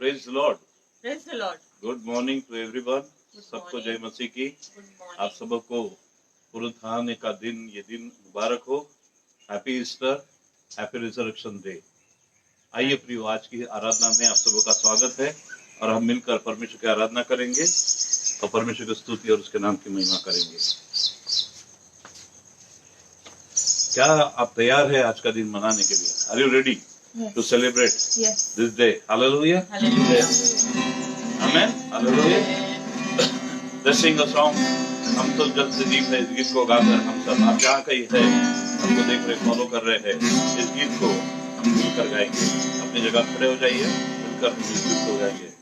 Praise lord. Praise the Lord. Good morning to everyone. Good सबको morning. जय मसीह की। Good morning. आप सबको पुनरुत्थान का दिन, ये दिन मुबारक हो। Happy Easter, happy resurrection day. आइए प्रियो, आज की आराधना में आप सबों का स्वागत है और हम मिलकर परमेश्वर की आराधना करेंगे और परमेश्वर की स्तुति और उसके नाम की महिमा करेंगे। क्या आप तैयार है आज का दिन मनाने के लिए? Are you ready Yes. To celebrate Yes. This day? Hallelujah, Hallelujah. Amen, hallelujah. Let's Singh a song. हम तो जब से दीप है, इस गीत को गाकर हम सब, आप जहाँ कहीं है, हमको देख रहे, फॉलो कर रहे हैं, इस गीत को हम मिलकर गाएंगे। अपनी जगह खड़े हो जाइए, मिलकर हम इस गीत को गाएंगे।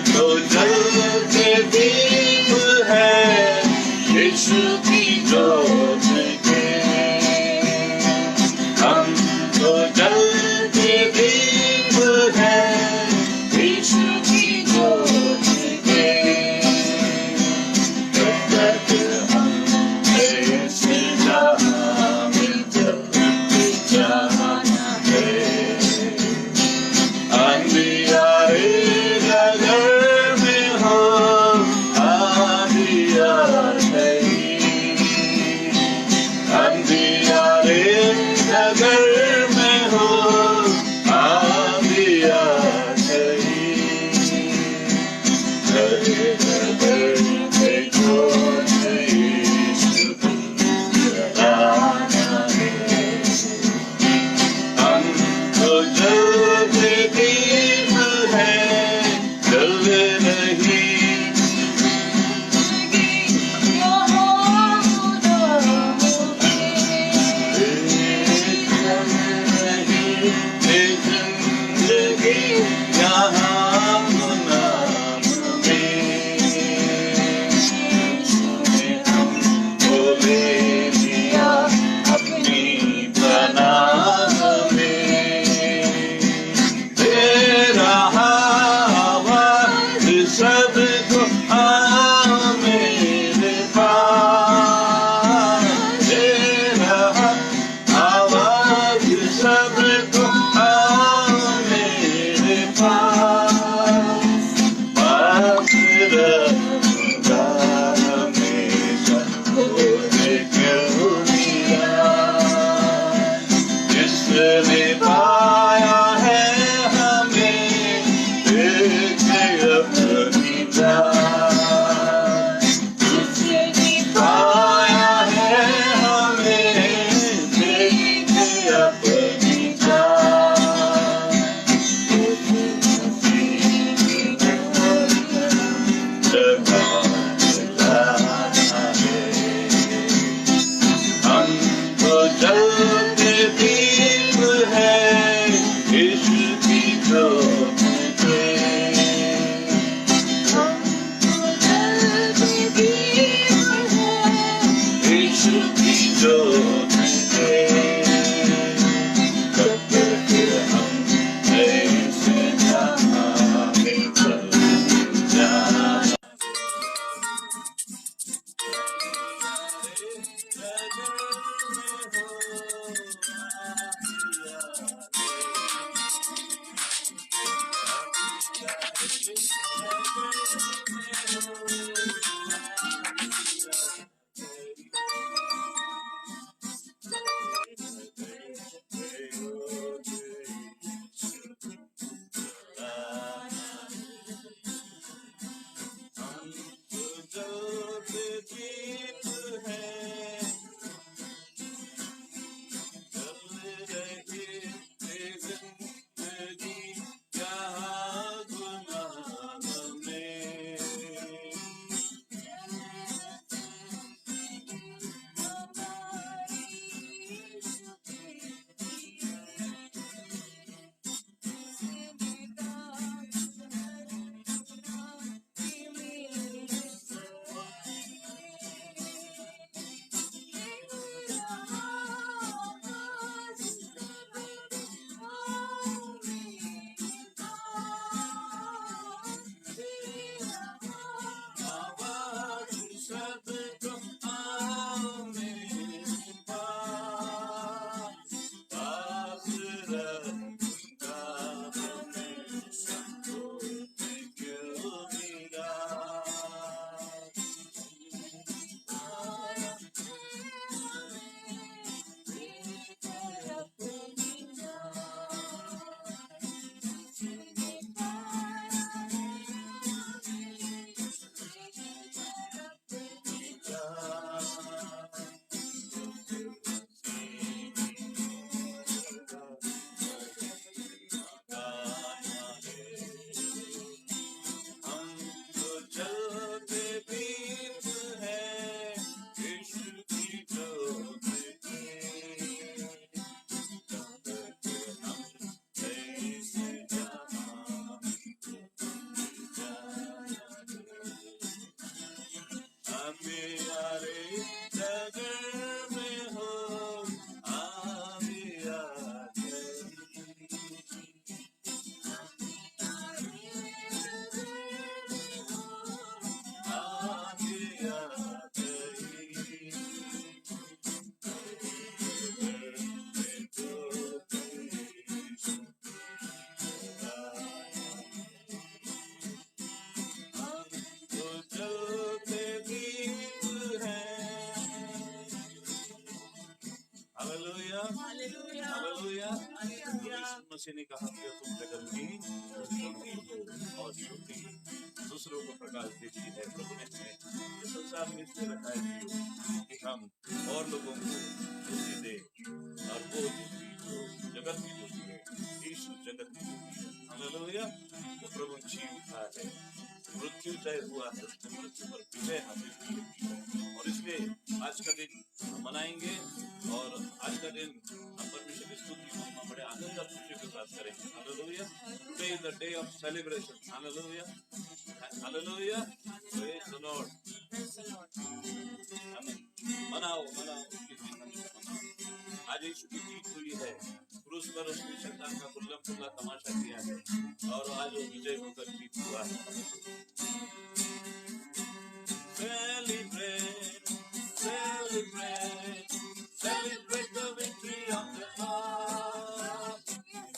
तो जलते दीप है यीशु की जोत के, हम तो जलते दीप है यीशु की जोत के। जब तक हम इस जहां में चलते जाना है, अंधियारे नगर में हो अंधियार नहीं, अंधियारे नगर में हो अंधियार नहीं। नगर में जोत यीशु की जलाना है, हम तो जलते दीप है, जल नहीं। जिंदगी यहाँ नाम में हमको ले लिया अपनी पनाह में। तेरा आवाज सबको आ मेरे पास, तेरा आवाज सबको आ मेरे पास। पास रहूंगा हमेशा, खोने क्यों निराश। जिसने पाया है हमें देखे अपनी जान, जिसने पाया है हमें देखे अपनी जान। जगा जलाना है, हम तो जलते दीप है यीशु की जोत के, यीशु की जोत के। कब तक हम ऐसे जहां में चलते जाना। ने कहा कि तुम जगत की ज्योति हो और ज्योति दूसरों को प्रकाश देती है। प्रभु ने हमें इस संसार में इसलिए रखा है कि हम और लोगों को ज्योति दे, और वो ज्योति जो जगत की ज्योति है, यीशु जगत की ज्योति है। हालेलुया। वो प्रभु जी उठा है, मृत्यु जय हुआ है, उसने मृत्यु पर विजय हासिल की है, और इसलिए आज का दिन हम मनाएंगे, और आज का दिन हम परमेश्वर की स्तुति महिमा बड़े आनंद और खुशी के साथ करेंगे। Hallelujah. Today is the day of celebration. Hallelujah. Hallelujah. Praise the Lord. Amen. मनाओ मनाओ, आज यीशु की जीत हुई है। क्रूस पर उसने शैतान का खुल्ला खुल्ला तमाशा किया है, और आज वो विजय होकर जीत हुआ है। Celebrate, celebrate, celebrate the victory of the Lord.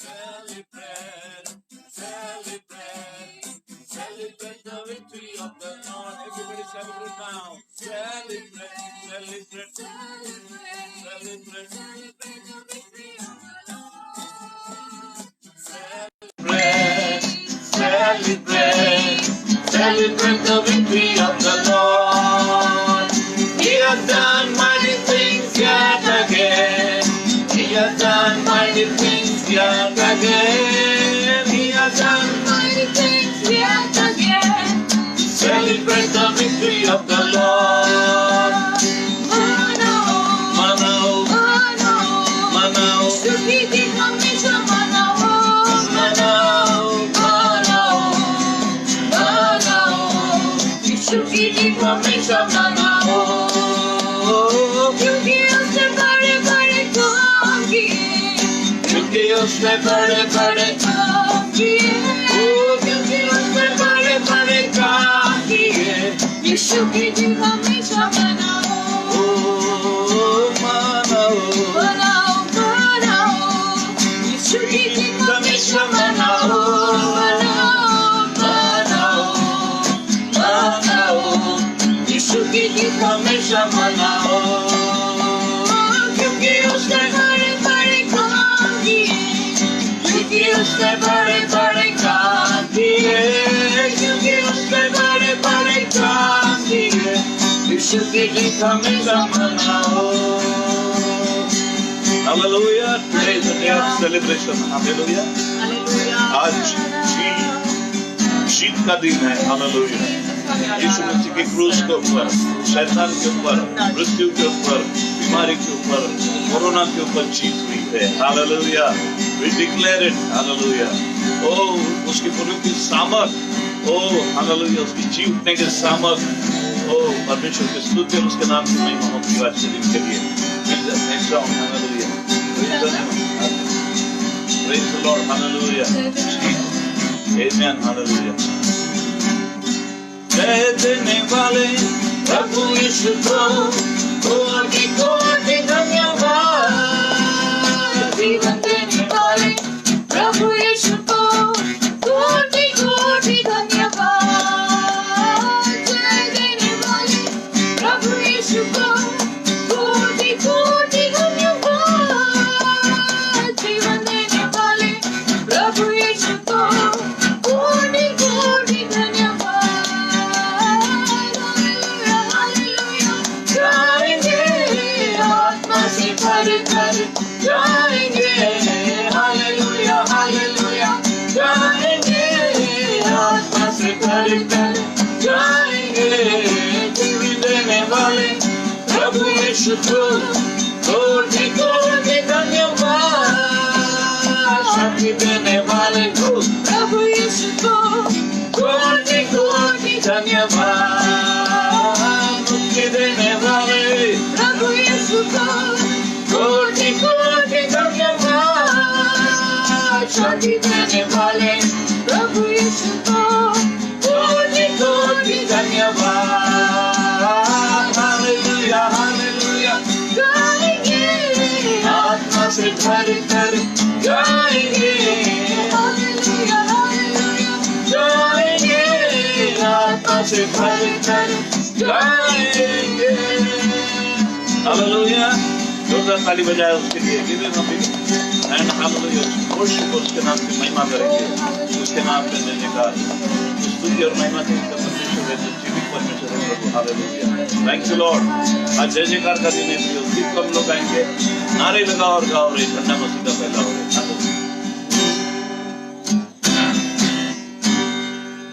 Celebrate, celebrate, celebrate the victory of the Lord. Everybody celebrate now. Celebrate, celebrate, celebrate, celebrate the victory of the Lord. Celebrate, celebrate, celebrate the victory of the Lord. He has done mighty things yet again. He has done mighty things yet again. He has done mighty things yet again. Celebrate the victory of the Lord. Manao, manao, manao, manao. Suki di hamisha manao, manao, manao, manao. Suki di hamisha manao. क्योंकि उसने बड़े बड़े काम किए, क्योंकि उसने बड़े बड़े काम किए, क्योंकि उसने बड़े बड़े काम किए। यीशु की दिन हमेशा मनाओ, मनाओ, मनाओ, मनाओ। यीशु की दिन हमेशा मनाओ, मनाओ, मनाओ, मनाओ। यीशु की दिन हमेशा मनाओ, क्योंकि उसने बड़े बड़े काम किए, क्योंकि उसने बड़े बड़े काम किए, क्योंकि उसने बड़े बड़े काम किए। यीशु की दिन हमेशा मनाओ। Hallelujah. Today is the day of celebration. Hallelujah. आज जीत का दिन है। Hallelujah. यीशु मसीह के क्रूस के ऊपर, शैतान के ऊपर, मृत्यु के ऊपर, बीमारी के ऊपर, कोरोना के ऊपर जीत हुई है। Hallelujah. We declare it. Hallelujah. ओ उसकी प्रभु की सामर्थ, ओ हालेलुया, उसकी जी उठने के सामर्थ, ओ परमेश्वर की स्तुति और उसके नाम की महिमा हो आज के दिन के लिए। Hallelujah. Praise the Lord. Hallelujah. Amen. Hallelujah. जय देने वाले प्रभु यीशु को कोटि कोटि धन्यवाद। जीवन देने वाले प्रभु यीशु को कोटि कोटि धन्यवाद। जय देने वाले प्रभु यीशु को कोटि कोटि धन्यवाद। जीवन देने वाले प्रभु यीशु को कोटि कोटि धन्यवाद। जाएंगे, हालेलुया, हालेलुया, जाएंगे, आत्मा से भर कर जाएंगे। जीवन देने वाले प्रभु यीशु को कोटि कोटि धन्यवाद। शक्ति देने वाले को प्रभु यीशु को कोटि कोटि धन्यवाद। मुक्ति देने वाले प्रभु यीशु को कोटि कोटि धन्यवाद। शांति देने वाले प्रभु यीशु को कोटि कोटि धन्यवाद। हालेलुया, हालेलुया, गाएंगे, आत्मा से भर कर गाएंगे। हालेलुया, हालेलुया, गाएंगे, आत्मा से भर कर गाएंगे। हालेलुया। जोरदार ताली बजाए उसके लिए। एंड हालेलुया वर्शिप उसके नाम की महिमा करेंगे, उसके नाम पे देने का स्तुति और महिमा के परमेश्वर है, जो जीवित परमेश्वर है प्रभु। Hallelujah, thank you Lord. आज जय जयकार का दिन है प्रियो, गीत को हम लोग गाएंगे, नारे लगाओ और गाओ रे, ठंडा मसीह का पहला हो रे।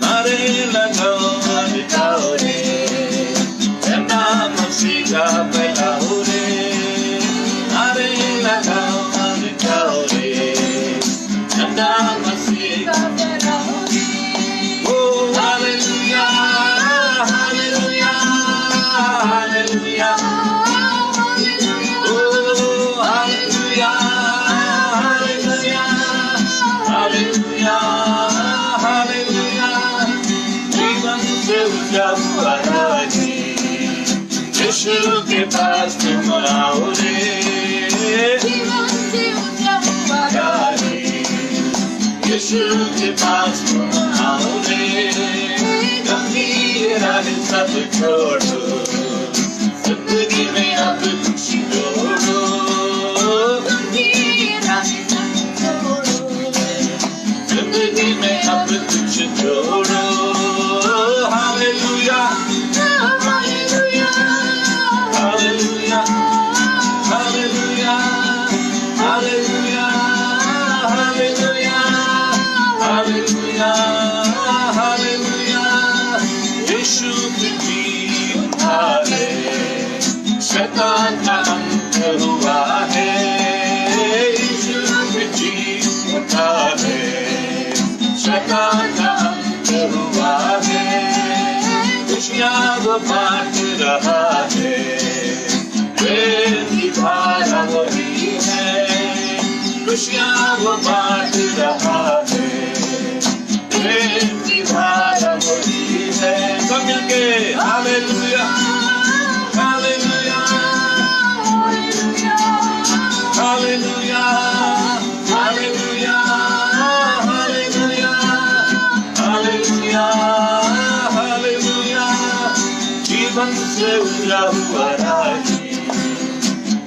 नारे लगाओ और गाओ रे, ठंडा मसीह का पहला हो रे। नारे लगाओ और गाओ रे, ठंडा मसीह का पहला हो रे। ओ हालेलुया हालेलुया हालेलुया, ओ हालेलुया हालेलुया हालेलुया हालेलुया। जीवन से ऊंचा हुआ राही, यीशु के पास तुम आओ रे। जीवन से ऊंचा हुआ राही, यीशु के पास तुम आओ रे। गंभीर राह सब छोड़ो, जिंदगी में अब कुछ जोड़ो। गंभीर राह सब छोड़ो, जिंदगी में अब कुछ जोड़ो। Hallelujah hallelujah hallelujah hallelujah hallelujah hallelujah hallelujah hallelujah. Yeshu की जीत उठाए, शैतान का अंत हुआ है। यीशु की जीत उठाए, शैतान का अंत हुआ है। खुशियाँ वो बांट रहा है, प्रेम की धारा वही है। खुशियाँ वो बांट रहा है, प्रेम की धारा वही है। सब मिलके hallelujah hallelujah hallelujah hallelujah hallelujah hallelujah hallelujah. जीवन से उजला हुआ राही,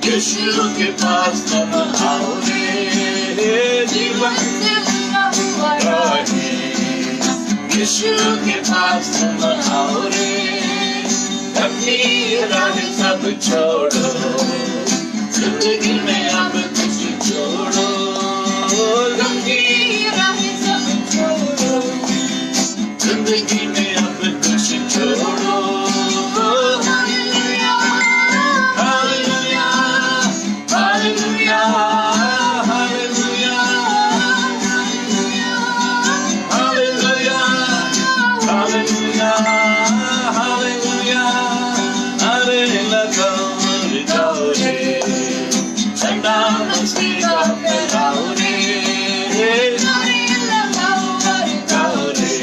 यीशु के पास तुम आओ रे। जीवन से उजला हुआ राही, यीशु के पास तुम आओ रे। अपनी राह सब छोड़ो, जिंदगी में अब कुछ जोड़ो। गंभीर राह सब छोड़ो, जिंदगी में अब कुछ जोड़ो। Hallelujah hallelujah hallelujah hallelujah hallelujah hallelujah hallelujah. नारे लगाओ और गाओ रे, ठंडा मसीह का फैलाओ रे। नारे लगाओ और गाओ रे,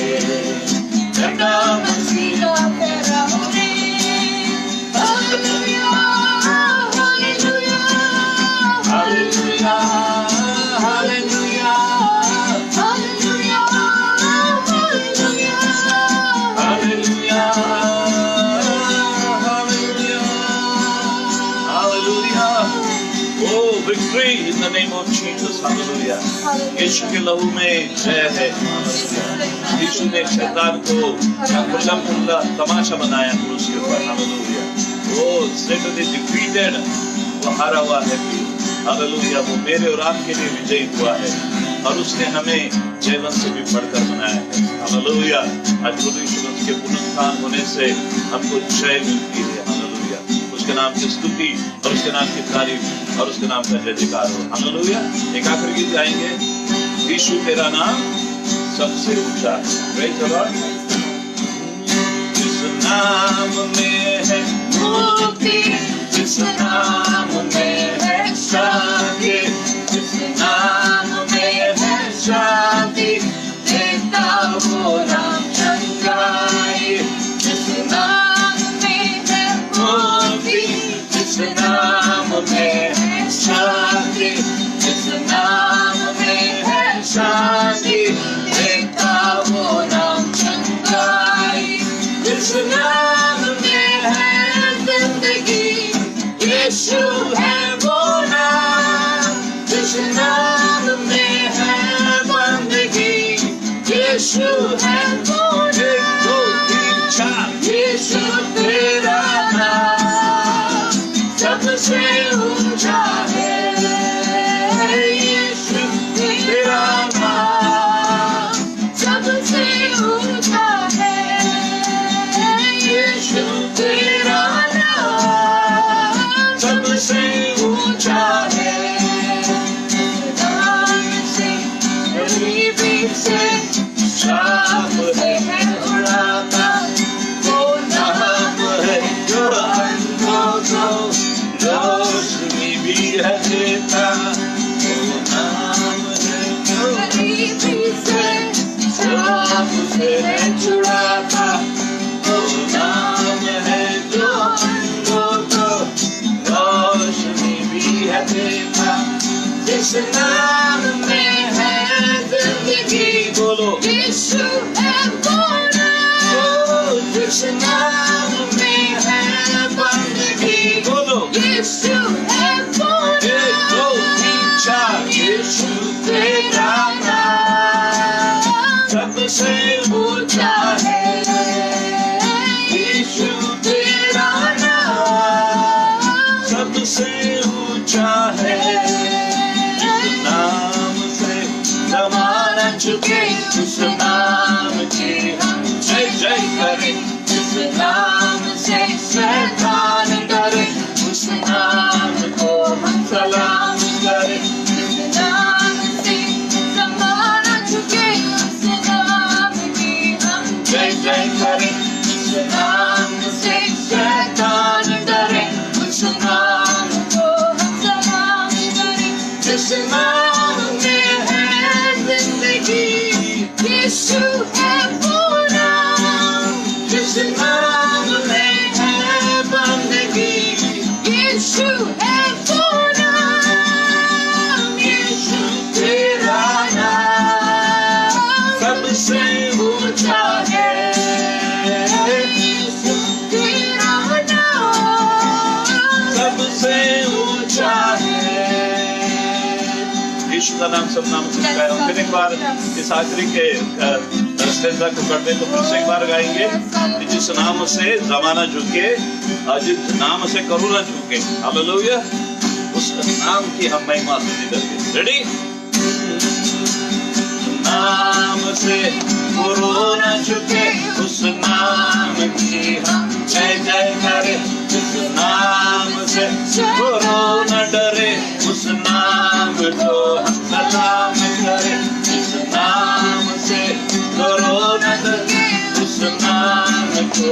ठंडा मसीह का फैलाओ रे। Hallelujah hallelujah hallelujah hallelujah hallelujah hallelujah hallelujah hallelujah. Oh, victory in the name of Jesus. Hallelujah. यीशु के लहू में जय है। यीशु ने शैतान को खुल्ला तमाशा बनाया क्रूस के ऊपर। Hallelujah. Oh, Satan is defeated. वो हारा हुआ है। हालेलुया। वो मेरे और आपके लिए विजयी हुआ है, और उसने हमें जीवन से भी बढ़कर बनाया है। हालेलुया। आज प्रभु यीशु मसीह के पुनरुत्थान होने से हमको जय मिलती है। हालेलुया। उसके नाम की स्तुति और उसके नाम की तारीफ और उसके नाम का जय जयकार हो। हालेलुया। एक आखिरी गीत गाएंगे, यीशु तेरा नाम सबसे ऊंचा है। Praise the Lord. जिस नाम में है मुक्ति, जिस नाम में है शांति, जिस नाम में है शांति, देता वो नाम चंगाई। जिस नाम में है मुक्ति, जिस नाम में है शांति, जिस नाम में है शांति, देता वो नाम चंगाई। जिस नाम में है जिंदगी, यीशु है वो नाम। यीशु है वो नाम, 1 2 3 4 यीशु तेरा नाम सबसे ऊंचा है, यीशु तेरा नाम सबसे ऊंचा है, यीशु तेरा नाम सबसे ऊंचा है। नाम से गरीबी से श्राप है उड़ाता, वो नाम है जो अंधों को रोशनी भी है देता, वो नाम है जो गरीबी से श्राप से है छुड़ाता, वो नाम है जो अंधों को रोशनी भी है देता। जिस नाम में है जिंदगी, बोलो यीशु है वो नाम, जिस नाम में है बंदगी, बोलो यीशु है वो नाम, 1 2 3 4 यीशु तेरा नाम सबसे ऊंचा है, यीशु तेरा नाम सबसे ऊंचा है। इस नाम से जमाना झुके, उस नाम की हम जय जय करें, इस नाम से शैतान डरे, उस नाम को हम सलाम करें, इस नाम से जमाना झुके, उस नाम की हम जय जय करें, इस नाम से शैतान डरे, उस नाम को हम सलाम करें। जिस नाम में है जिंदगी, यीशु है वो नाम, जिस नाम में है बंदगी, यीशु है वो नाम, यीशु तेरा नाम सबसे ऊंचा है, यीशु तेरा नाम सबसे ऊंचा है। यीशु का नाम सब नाम से ऊंचा है। और फिर एक बार इस आखिरी के स्टेंजा को करते तो फिर से एक बार गाएंगे कि जिस नाम से जमाना झुके, जिस नाम से करुणा झुके, हालेलुया, उस नाम की हम महिमा स्तुति करेंगे। रेडी? नाम से करुणा झुके, उस नाम की हम जय जय करें, जिस नाम से करुणा डरे, उस नाम को हम सलाम करें, जिस नाम से करुणा डरे, उस नाम को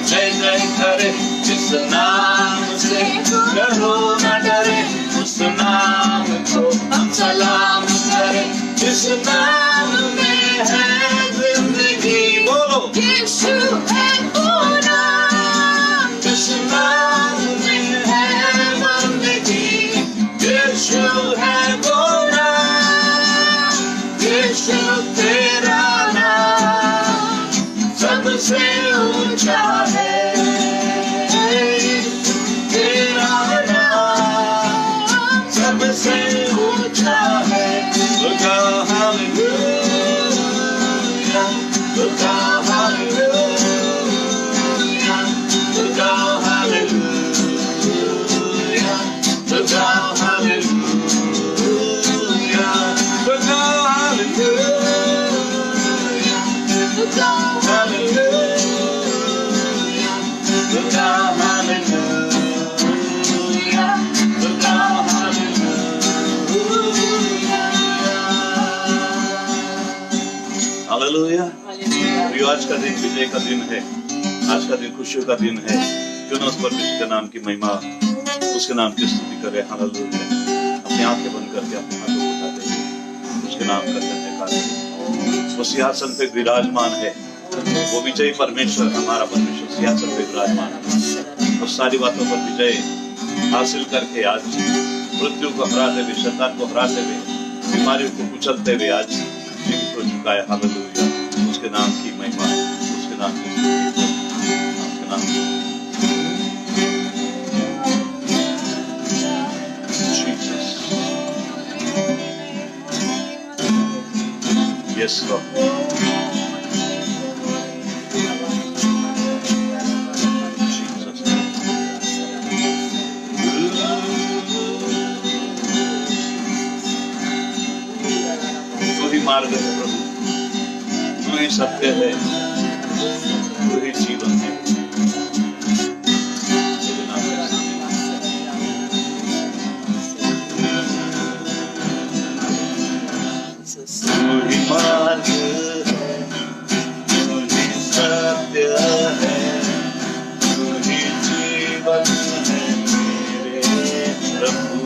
जय जय करें, जिस नाम से करुणा डरे, उस नाम को हम सलाम करें। जिस नाम में है जिंदगी, बोलो यीशु है वो नाम, जिस नाम में है बंदगी, यीशु है वो नाम, यीशु तेरा नाम सबसे ऊंचा है, यीशु तेरा नाम सबसे ऊंचा है। Look out, hallelujah, look out, hallelujah, look out, hallelujah, look out, hallelujah, look out, hallelujah, look out, hallelujah, look out, hallelujah, look out, hallelujah. प्रियो, आज का दिन विजय का दिन है, आज का दिन खुशियों का दिन है। क्यों ना उस परमेश्वर के नाम की महिमा, उसके नाम की स्तुति करें। हालेलुया। अपनी आंखें बंद करके अपने हाथों को उठा देंगे, उसके नाम का जयकार करें। वो सिंहासन पे विराजमान है, वो विजयी परमेश्वर, हमारा परमेश्वर सिंहासन पे विराजमान है। उस सारी बातों पर विजय हासिल करके आज मृत्यु को हराते हुए, शैतान को हराते हुए, बीमारियों को कुचलते हुए आज जीवित हो चुका है। हालेलुया। उसके नाम की महिमा, उसके नाम की स्तुति, उसके नाम की Yes, Lord. Jesus. तू ही मार्ग है प्रभु, तू ही सत्य है, तू ही जीवन है। तू ही मार्ग है, तू ही सत्य है, तू ही जीवन है मेरे प्रभु।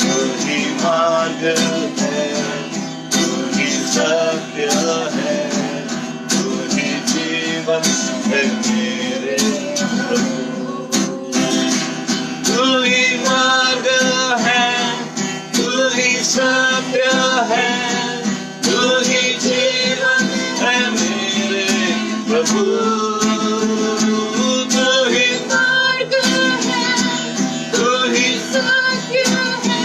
तू ही मार्ग है, तू ही सत्य है, तू ही जीवन है मेरे प्रभु। तू ही मार्ग है, तू ही सत्य है, तू ही जीवन है मेरे प्रभु। तू ही मार्ग है, तू ही सत्य है,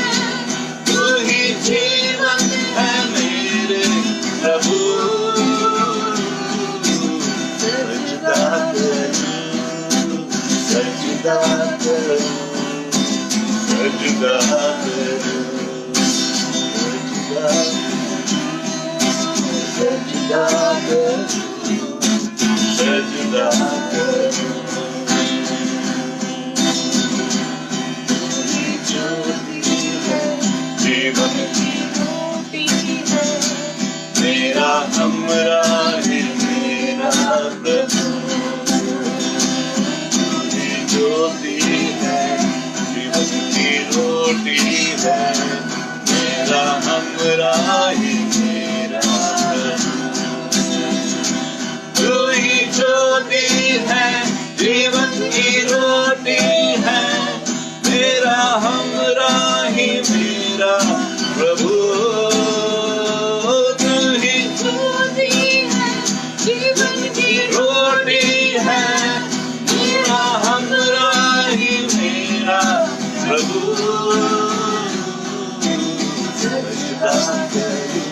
तू ही जीवन है मेरे प्रभु। सजदा करूं, सजदा करूं, सजदा करूं, सजदा करूं, सजदा करूं। जीवन मेरा हमरा है मेरा प्रभु। तुझी ज्योति है, जीवन की रोटी है, मेरा हमरा है मेरा प्रभु। तू ही ज्योति है, जीवन की रोटी है, मेरा हमरा ही मेरा प्रभु। तू ही ज्योति है, जीवन की रोटी है, मेरा हमरा ही मेरा प्रभु। सजदा करूं,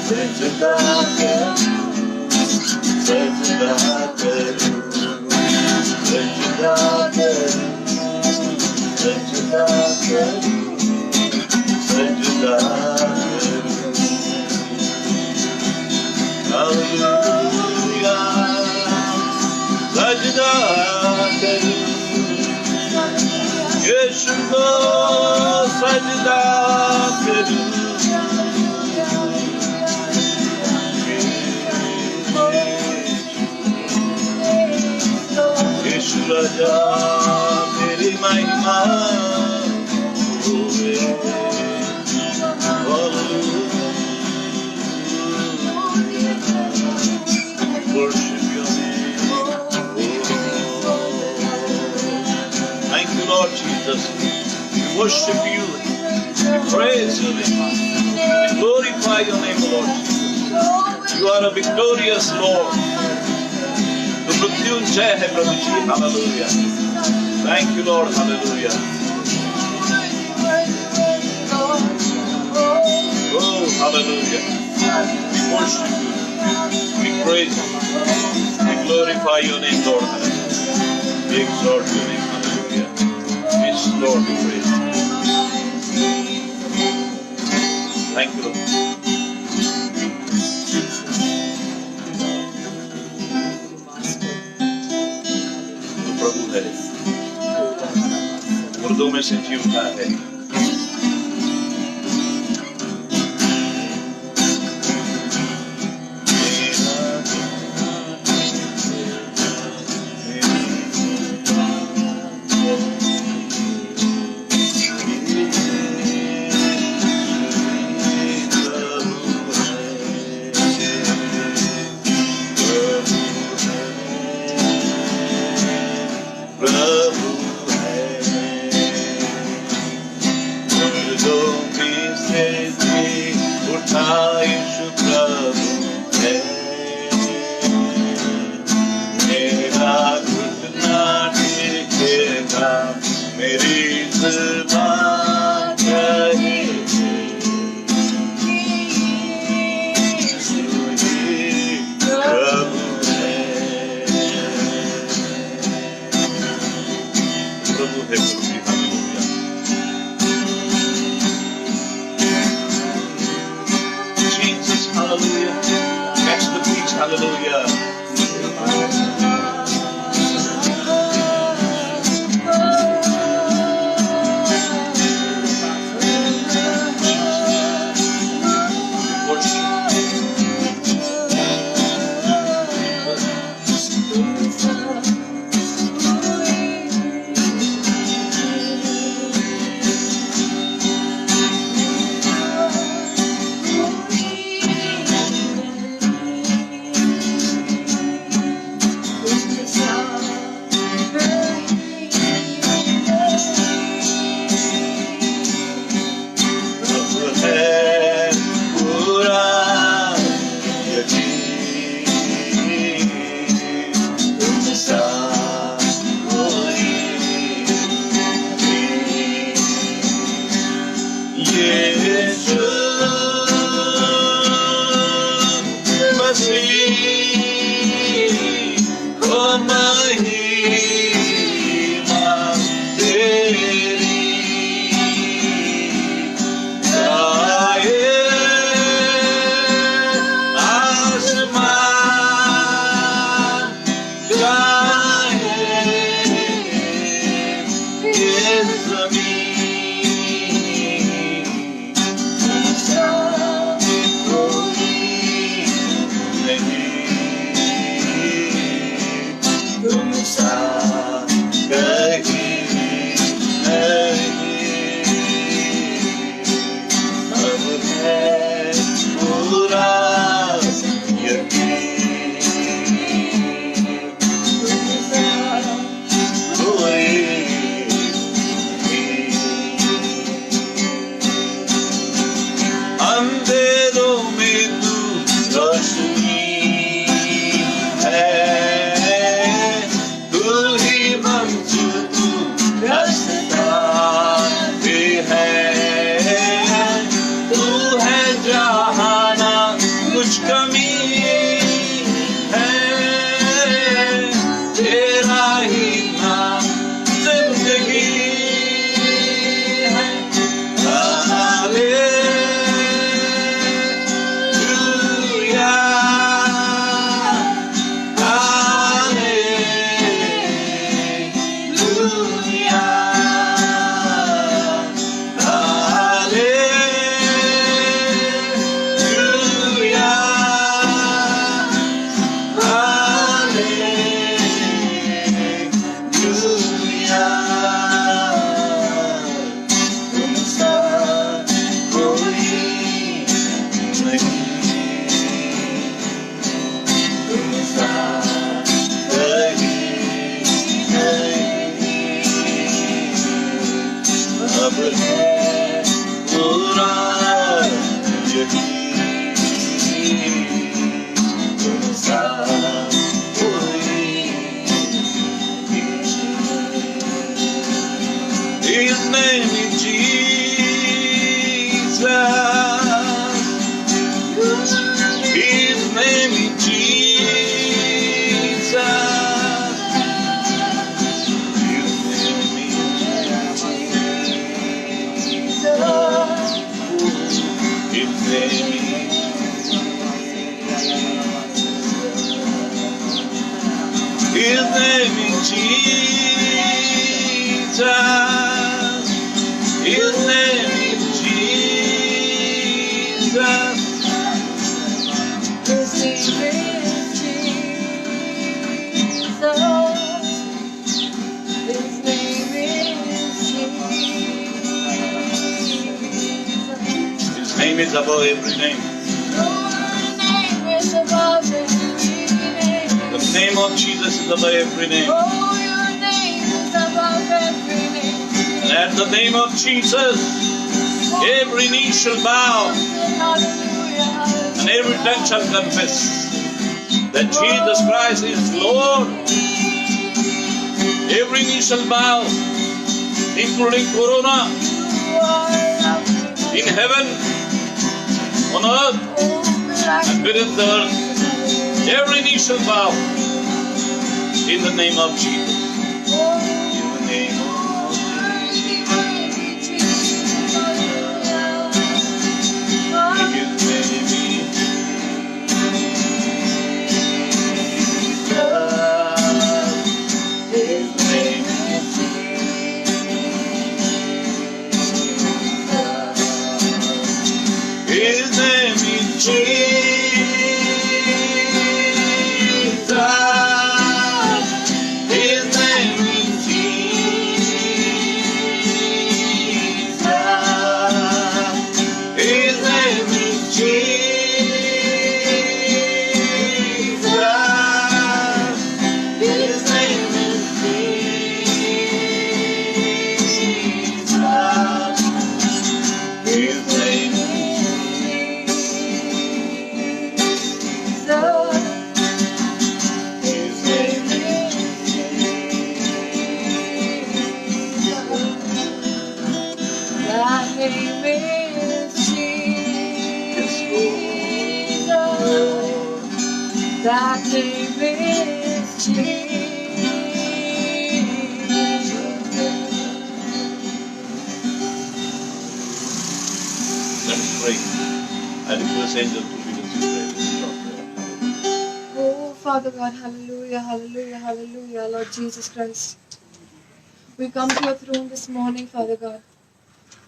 सजदा करूं, सजदा करूं, सजदा करूं, सजदा करूं, सजदा करूं। हालेलुया, सजदा करूं, यीशु को सजदा करूं। यीशु राजा तेरी महिमा होवे। Worship your name. Thank you, Lord Jesus. We worship you. We praise your name. We glorify your name, Lord Jesus. You are a victorious Lord. तो मृत्युंजय है प्रभु जी। Hallelujah. Thank you, Lord. Hallelujah. Oh, hallelujah. We worship you. We praise you. We glorify your name, Lord. Hallelujah. We exalt your name. Hallelujah. Yes, Lord, we praise you. Thank you, Lord. तो प्रभु है, मुर्दों में से जी उठा है। Hallelujah. Catch the beach. Hallelujah. His name is Jesus. His name is Jesus. His name is Jesus. His name is Jesus. His name is Jesus. His name is Jesus. His name is Jesus. His name is above every name. Your name is above every name. The name of Jesus is above every name. Oh, your name is above every name. And at the name of Jesus, every knee shall bow Hallelujah. and every tongue shall confess that Jesus Christ is Lord. Every knee shall bow, including Corona, in heaven, on earth, and beneath the earth. Every knee shall bow in the name of Jesus. In the name of His name is That name is Jesus. Let us pray. I request angel to lead us in prayer. Oh, Father God, hallelujah, hallelujah, hallelujah, Lord Jesus Christ. We come to your throne this morning, Father God.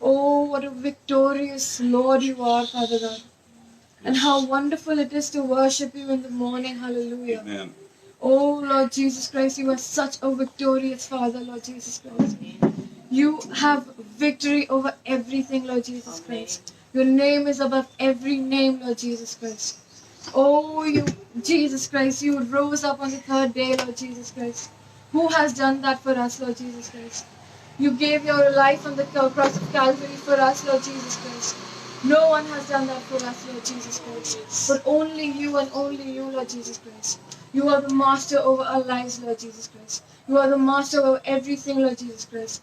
Oh, what a victorious Lord you are, Father God. And how wonderful it is to worship you in the morning, hallelujah. Amen. Oh, Lord Jesus Christ, you are such a victorious Father, Lord Jesus Christ. You have victory over everything, Lord Jesus Christ. Your name is above every name, Lord Jesus Christ. Oh, you, Jesus Christ, you rose up on the third day, Lord Jesus Christ. Who has done that for us, Lord Jesus Christ? You gave your life on the cross of Calvary for us, Lord Jesus Christ. No one has done that for us, Lord Jesus Christ. But only you and only you, Lord Jesus Christ. You are the master over our lives, Lord Jesus Christ. You are the master over everything, Lord Jesus Christ.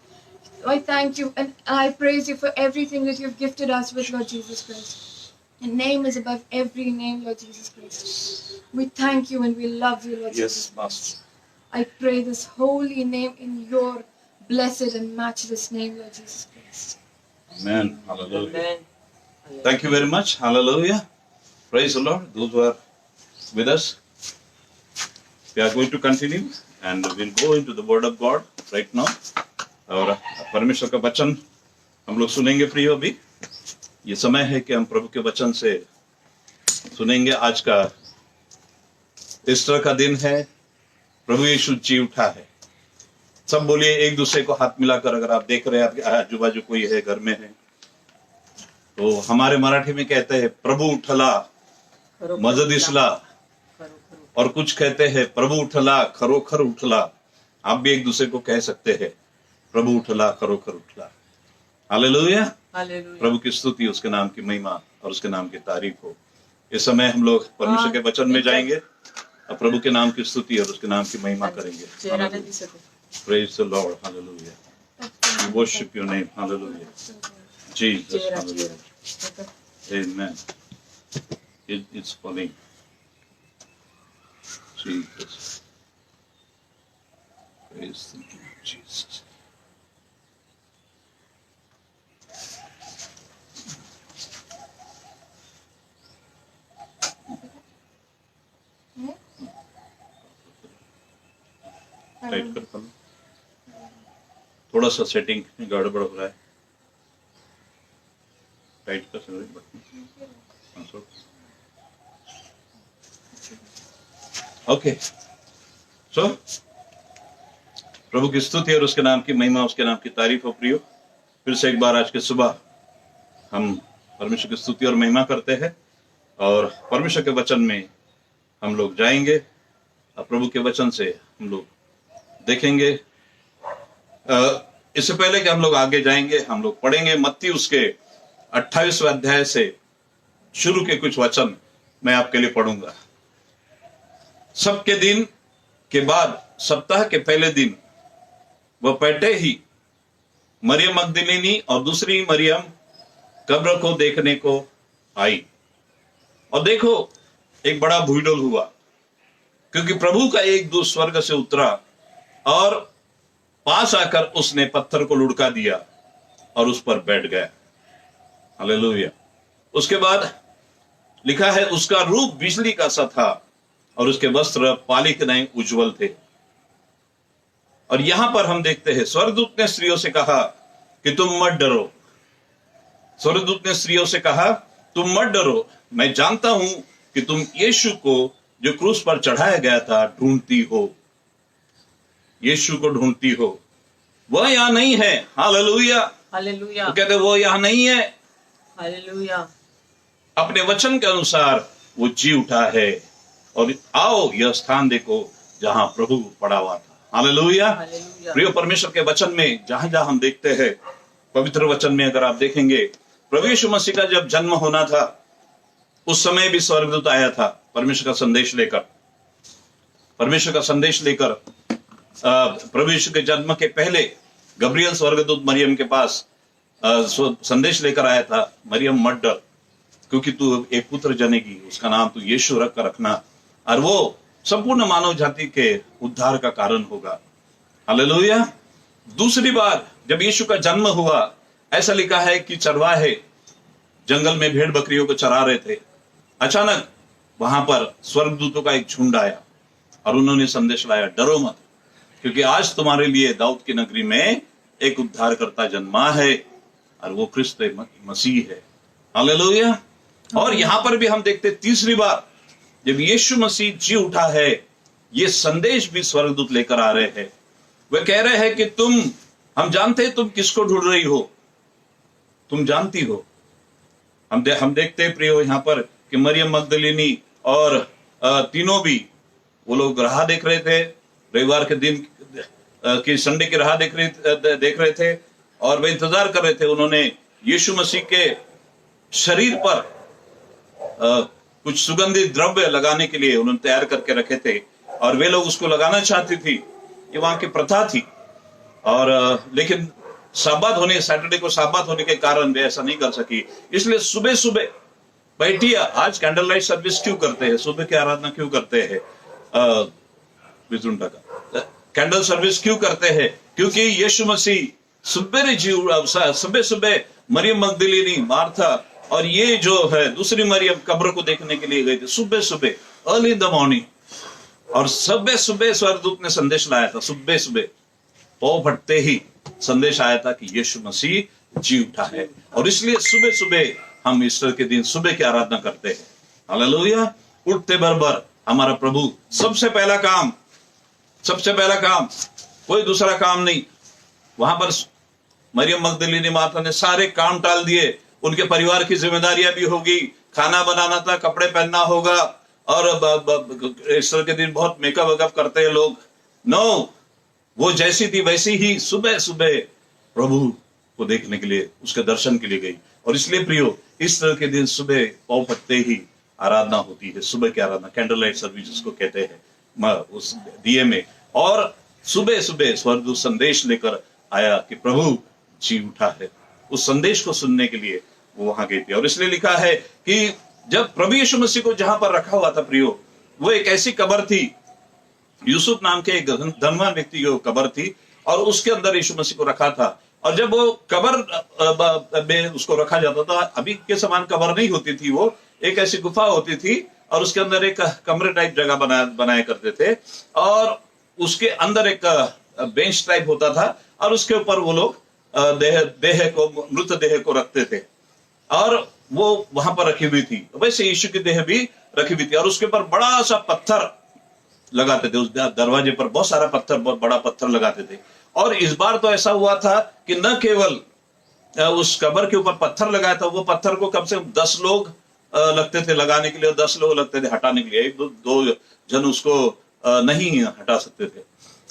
I thank you and I praise you for everything that you've gifted us with, Lord Jesus Christ. Your name is above every name, Lord Jesus Christ. We thank you and we love you, Lord Jesus Yes, Christ. Master. I pray this holy name in your blessed and matchless name, Lord Jesus Christ. Amen. Hallelujah. Amen. Thank you very much. Hallelujah. Praise the Lord. Those who are with us. We are going to continue and we'll go into the Word of God right now. और परमेश्वर का वचन हम लोग सुनेंगे प्रियो अभी. ये समय है कि हम प्रभु के वचन से सुनेंगे. आज का ईस्टर का दिन है. प्रभु यीशु जी उठा है. सब बोलिए एक दूसरे को हाथ मिलाकर. अगर आप देख रहे हैं आपके आजू बाजू कोई है, घर में है, तो हमारे मराठी में कहते हैं प्रभु उठला मज दिसला, और कुछ कहते हैं प्रभु उठला खरोखर उठला. आप भी एक दूसरे को कह सकते हैं प्रभु उठला खरोखर उठला. हालेलुया. हालेलुया. प्रभु की स्तुति, उसके नाम की महिमा और उसके नाम की तारीफ हो. इस समय हम लोग परमेश्वर के वचन में जाएंगे और प्रभु के नाम की स्तुति और उसके नाम की महिमा करेंगे. चेहरा नहीं दिसत आहे. Praise the Lord. Hallelujah. We worship your name. Hallelujah. Jesus. चेहरा Hallelujah. चेहरा. Amen. It's falling. Jesus. Praise the name of Jesus. Tight कर पा लो. थोड़ा सा सेटिंग गड़बड़ हो रहा है. टाइट कर सकते बटन. ओके. सो प्रभु की स्तुति और उसके नाम की महिमा, उसके नाम की तारीफ हो प्रियो. फिर से एक बार आज के सुबह हम परमेश्वर की स्तुति और महिमा करते हैं और परमेश्वर के वचन में हम लोग जाएंगे और प्रभु के वचन से हम लोग देखेंगे. इससे पहले कि हम लोग आगे जाएंगे, हम लोग पढ़ेंगे मत्ती उसके 28वें अध्याय से शुरू के कुछ वचन मैं आपके लिए पढ़ूंगा. सबके दिन के बाद सप्ताह के पहले दिन वह पैठे ही मरियम मगदलीनी और दूसरी मरियम कब्र को देखने को आई. और देखो एक बड़ा भूडोल हुआ, क्योंकि प्रभु का एक दूत स्वर्ग से उतरा और पास आकर उसने पत्थर को लुढ़का दिया और उस पर बैठ गया. हालेलुया. उसके बाद लिखा है उसका रूप बिजली का सा था और उसके वस्त्र पाली के नए उज्जवल थे. और यहां पर हम देखते हैं स्वर्गदूत ने स्त्रियों से कहा कि तुम मत डरो. स्वर्गदूत ने स्त्रियों से कहा तुम मत डरो, मैं जानता हूं कि तुम यीशु को जो क्रूस पर चढ़ाया गया था ढूंढती हो। यीशु को ढूंढती हो, वह यहां नहीं है। हालेलुया। हालेलुया। वो कहते वो यहां नहीं है, हालेलुया। अपने वचन के अनुसार वो जी उठा है। और आओ यह स्थान देखो जहां प्रभु पड़ा हुआ था। हालेलुया। हालेलुया। प्रिय परमेश्वर के वचन में जहां जहां हम देखते हैं, पवित्र वचन में अगर आप देखेंगे, प्रभु यीशु मसीह का जब जन्म होना था उस समय भी स्वर्गदूत आया था परमेश्वर का संदेश लेकर। परमेश्वर का संदेश लेकर प्रभु यीशु के जन्म के पहले गब्रियल स्वर्गदूत मरियम के पास संदेश लेकर आया था, मरियम मत डर, क्योंकि तू एक पुत्र जनेगी, उसका नाम तू यीशु रख कर रखना, और वो संपूर्ण मानव जाति के उद्धार का कारण होगा। हालेलुया। दूसरी बार जब यीशु का जन्म हुआ, ऐसा लिखा है कि चरवाहे जंगल में भेड़ बकरियों को चरा रहे थे। अचानक वहां पर स्वर्गदूतों का एक झुंड आया और उन्होंने संदेश लाया, डरो मत, क्योंकि आज तुम्हारे लिए दाऊद की नगरी में एक उद्धारकर्ता जन्मा है और वो क्रिस्त मसीह है। हालेलुया। और यहां पर भी हम देखते तीसरी बार जब यीशु मसीह जी उठा है, ये संदेश भी स्वर्गदूत लेकर आ रहे हैं। वे कह रहे हैं कि हम जानते हैं तुम किसको ढूंढ रही हो, तुम जानती हो। हम देखते हैं प्रियो यहाँ पर कि मरियम मगदलिनी और तीनों भी वो लोग राह देख रहे थे, रविवार के दिन की संडे की राह देख रहे थे और वे इंतजार कर रहे थे। उन्होंने यीशु मसीह के शरीर पर कुछ सुगंधित द्रव्य लगाने के लिए उन्होंने तैयार करके रखे थे और वे लोग उसको लगाना चाहती थी, ये वहां की प्रथा थी। और लेकिन सैटरडे को साबात होने के कारण वे ऐसा नहीं कर सकी, इसलिए सुबह सुबह बैठी। आज कैंडल लाइट सर्विस क्यों करते हैं, सुबह की आराधना क्यों करते हैं, कैंडल सर्विस क्यों करते हैं? क्योंकि यीशु मसीह सुबह सुबह मरियम मगदलिनी, मार्था और ये जो है दूसरी मरियम कब्र को देखने के लिए गई थी सुबह सुबह, अर्ली इन द मॉर्निंग। और सुबह सुबह स्वर्गदूत ने संदेश लाया था, सुबह सुबह पौ फटते ही संदेश आया था कि यीशु मसीह जी उठा है। और इसलिए सुबह सुबह हम ईस्टर के दिन सुबह की आराधना करते हैं। हालेलुया। उठते बरबर हमारा प्रभु सबसे पहला काम, कोई दूसरा काम नहीं। वहां पर मरियम मगदलिनी माता ने सारे काम टाल दिए, उनके परिवार की जिम्मेदारियां भी होगी, खाना बनाना था, कपड़े पहनना होगा, और ईस्टर के दिन बहुत मेकअप वेकअप करते हैं लोग। नो, वो जैसी थी वैसी ही सुबह सुबह प्रभु को देखने के लिए, उसके दर्शन के लिए गई। और इसलिए प्रियो, ईस्टर के दिन सुबह पौ फटते ही आराधना होती है, सुबह की आराधना, कैंडल लाइट सर्विस जिसको कहते हैं, उस दिए में। और सुबह सुबह स्वर्गदूत संदेश लेकर आया कि प्रभु जी उठा है। उस संदेश को सुनने के लिए वो वहां गई थी। और इसलिए लिखा है कि जब प्रभु यीशु मसीह को जहां पर रखा हुआ था प्रियो, वो एक ऐसी कब्र थी, यूसुफ नाम के एक धनवान व्यक्ति की कब्र थी, और उसके अंदर यीशु मसीह को रखा था। और जब वो कब्र में उसको रखा जाता था, अभी के समान कब्र नहीं होती थी, वो एक ऐसी गुफा होती थी और उसके अंदर एक कमरे टाइप जगह बनाया करते थे, और उसके अंदर एक बेंच टाइप होता था, और उसके ऊपर वो लोग मृत देह को रखते थे, और वो वहां पर रखी हुई थी। वैसे यीशु की देह भी रखी हुई थी, और उसके ऊपर बड़ा सा पत्थर लगाते थे। उस दरवाजे पर बहुत सारा पत्थर, बहुत बड़ा पत्थर लगाते थे। और इस बार तो ऐसा हुआ था कि न केवल उस कब्र के ऊपर पत्थर लगाया था, वो पत्थर को कम से कम 10 लोग लगते थे लगाने के लिए, और 10 लोग लगते थे हटाने के लिए। एक दो जन उसको नहीं हटा सकते थे।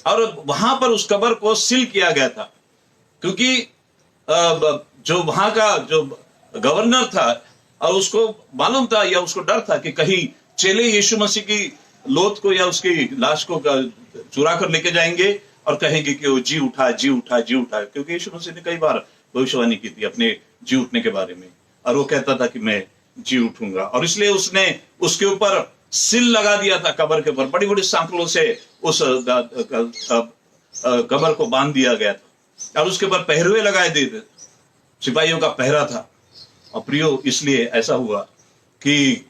और वहां पर उस कब्र को सील किया गया था, क्योंकि जो वहां का जो गवर्नर था, और उसको मालूम था या उसको डर था कि कहीं चेले यीशु मसीह की लोथ को या उसकी लाश को चुरा कर लेके जाएंगे और कहेंगे कि वो जी उठा, जी उठा, जी उठा। क्योंकि यीशु मसीह ने कई बार भविष्यवाणी की थी अपने जी उठने के बारे में, और वो कहता था कि मैं जी उठूंगा। और इसलिए उसने उसके ऊपर सिल लगा दिया था, कब्र के ऊपर बड़ी बड़ी सांकलों से उस कब्र को बांध दिया गया था, और उसके ऊपर पहरुए लगाए दिए थे, सिपाहियों का पहरा था। और प्रियो, इसलिए ऐसा हुआ कि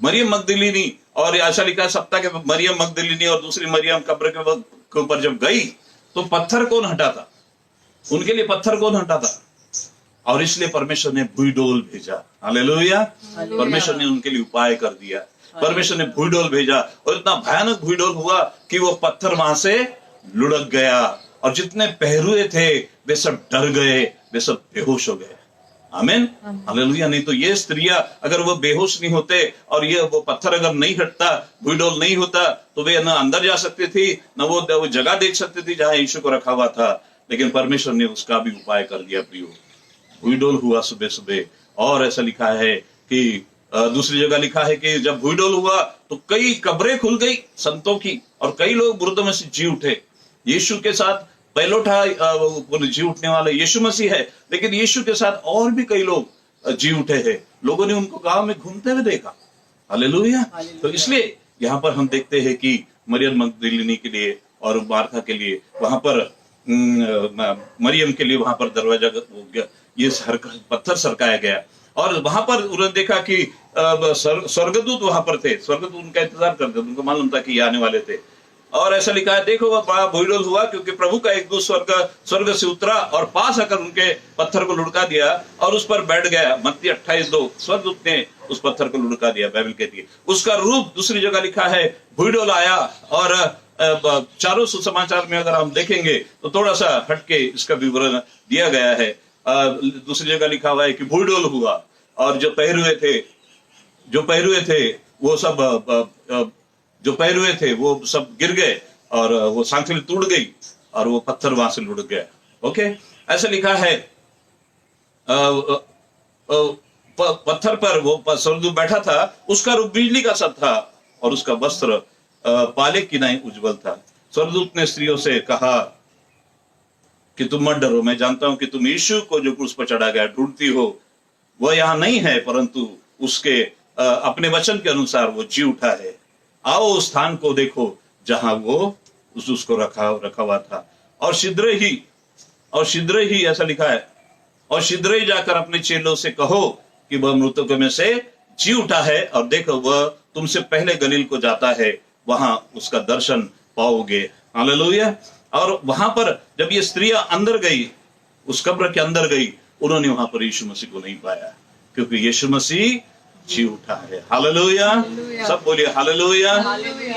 मरियम मगदलिनी, और ऐसा लिखा सप्ताह के मरियम मगदलिनी और दूसरी मरियम कब्र के ऊपर जब गई तो पत्थर कौन हटा था? उनके लिए पत्थर कौन हटा था? और इसलिए परमेश्वर ने भूईडोल भेजा। हालेलुया। परमेश्वर ने उनके लिए उपाय कर दिया। परमेश्वर ने भूईडोल भेजा और इतना भयानक भूईडोल हुआ कि वो पत्थर वहां से लुढ़क गया और जितने पहरुए थे वे सब डर गए, वे सब बेहोश हो गए। आमीन, हालेलुया। नहीं तो ये स्त्रियां अगर वो बेहोश नहीं होते और ये वो पत्थर अगर नहीं हटता, भूईडोल नहीं होता, तो वे न अंदर जा सकती थी, न वो जगह देख सकती थी जहां यीशु को रखा हुआ था। लेकिन परमेश्वर ने उसका भी उपाय कर दिया प्रियो। भूईडोल हुआ सुबह सुबह। और ऐसा लिखा है कि दूसरी जगह लिखा है कि जब भूईडोल हुआ तो कई कब्रें खुल गई संतों की और कई लोग मुर्दों में से जी उठे। यीशु के साथ पहलोठा जी उठने वाला यीशु मसीह है, लेकिन यीशु के साथ और भी कई लोग जी उठे हैं। लोगों ने उनको गांव में घूमते हुए देखा। हालेलुया। तो इसलिए यहाँ पर हम देखते हैं कि मरियम मगदलीनी के लिए और मार्था के लिए वहां पर मरियम के लिए वहां पर दरवाजा ये पत्थर सरकाया गया और वहां पर उन्होंने देखा कि स्वर्गदूत वहां पर थे। स्वर्गदूत उनका इंतजार करते थे, उनको मालूम था कि ये आने वाले थे। और ऐसा लिखा है, देखो वह बड़ा भूईडोल हुआ क्योंकि प्रभु का एक दूत स्वर्ग से उतरा और पास आकर उनके पत्थर को लुढ़का दिया और उस पर बैठ गया। मत्ती 28:2। स्वर्गदूत ने उस पत्थर को लुढ़का दिया, बाइबल कहती है। उसका रूप दूसरी जगह लिखा है भूईडोल आया। और चारों सुसमाचार में अगर हम देखेंगे तो थोड़ा सा हटके इसका विवरण दिया गया है। दूसरी जगह लिखा हुआ है कि भूईडोल हुआ और जो पहरुए थे वो सब गिर गए और वो सांखली टूट गई और वो पत्थर वहां से लुढ़क गया। ओके, ऐसा लिखा है पत्थर पर वो स्वर्गदूत बैठा था, उसका रूप बिजली का सा था और उसका वस्त्र पाले की नाई उज्जवल था। स्वर्गदूत ने स्त्रियों से कहा कि तुम मत डरो, मैं जानता हूं कि तुम यीशु को जो क्रूस पर चढ़ा गया ढूंढती हो। वह यहाँ नहीं है, परंतु उसके अपने वचन के अनुसार वो जी उठा है। आओ उस स्थान को देखो जहां वो उसको रखा हुआ था। और शीघ्र ही ऐसा लिखा है, और शीघ्र ही जाकर अपने चेलों से कहो कि वह मृतकों में से जी उठा है और देखो वह तुमसे पहले गलील को जाता है, वहां उसका दर्शन पाओगे। हालेलुया। और वहां पर जब ये स्त्रियां अंदर गई, उस कब्र के अंदर गई, उन्होंने वहां पर यीशु मसीह को नहीं पाया क्योंकि यीशु मसीह जी उठा है। हालेलुया। सब बोलिए हालेलुया।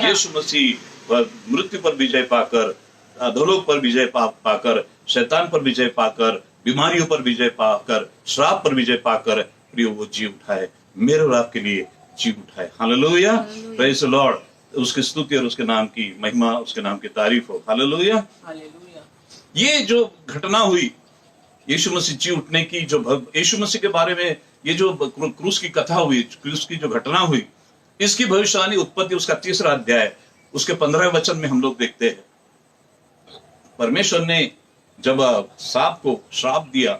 यीशु मसीह मृत्यु पर विजय पाकर, अधोलोक पर विजय पाकर, शैतान पर विजय पाकर, बीमारियों पर विजय पाकर, श्राप पर विजय पाकर प्रियो वो जी उठा है, मेरे और आपके लिए जी उठा है। हालेलुया। Praise the Lord. उसकी स्तुति और उसके नाम की महिमा, उसके नाम की तारीफ हो। हालेलुया। ये जो घटना हुई यीशु मसीह जी उठने की, जो यीशु मसीह के बारे में ये जो क्रूस की कथा हुई, क्रूस की जो घटना हुई, इसकी भविष्यवाणी उत्पत्ति उसका 3रा अध्याय उसके 15वें वचन में हम लोग देखते हैं। परमेश्वर ने जब सांप को श्राप दिया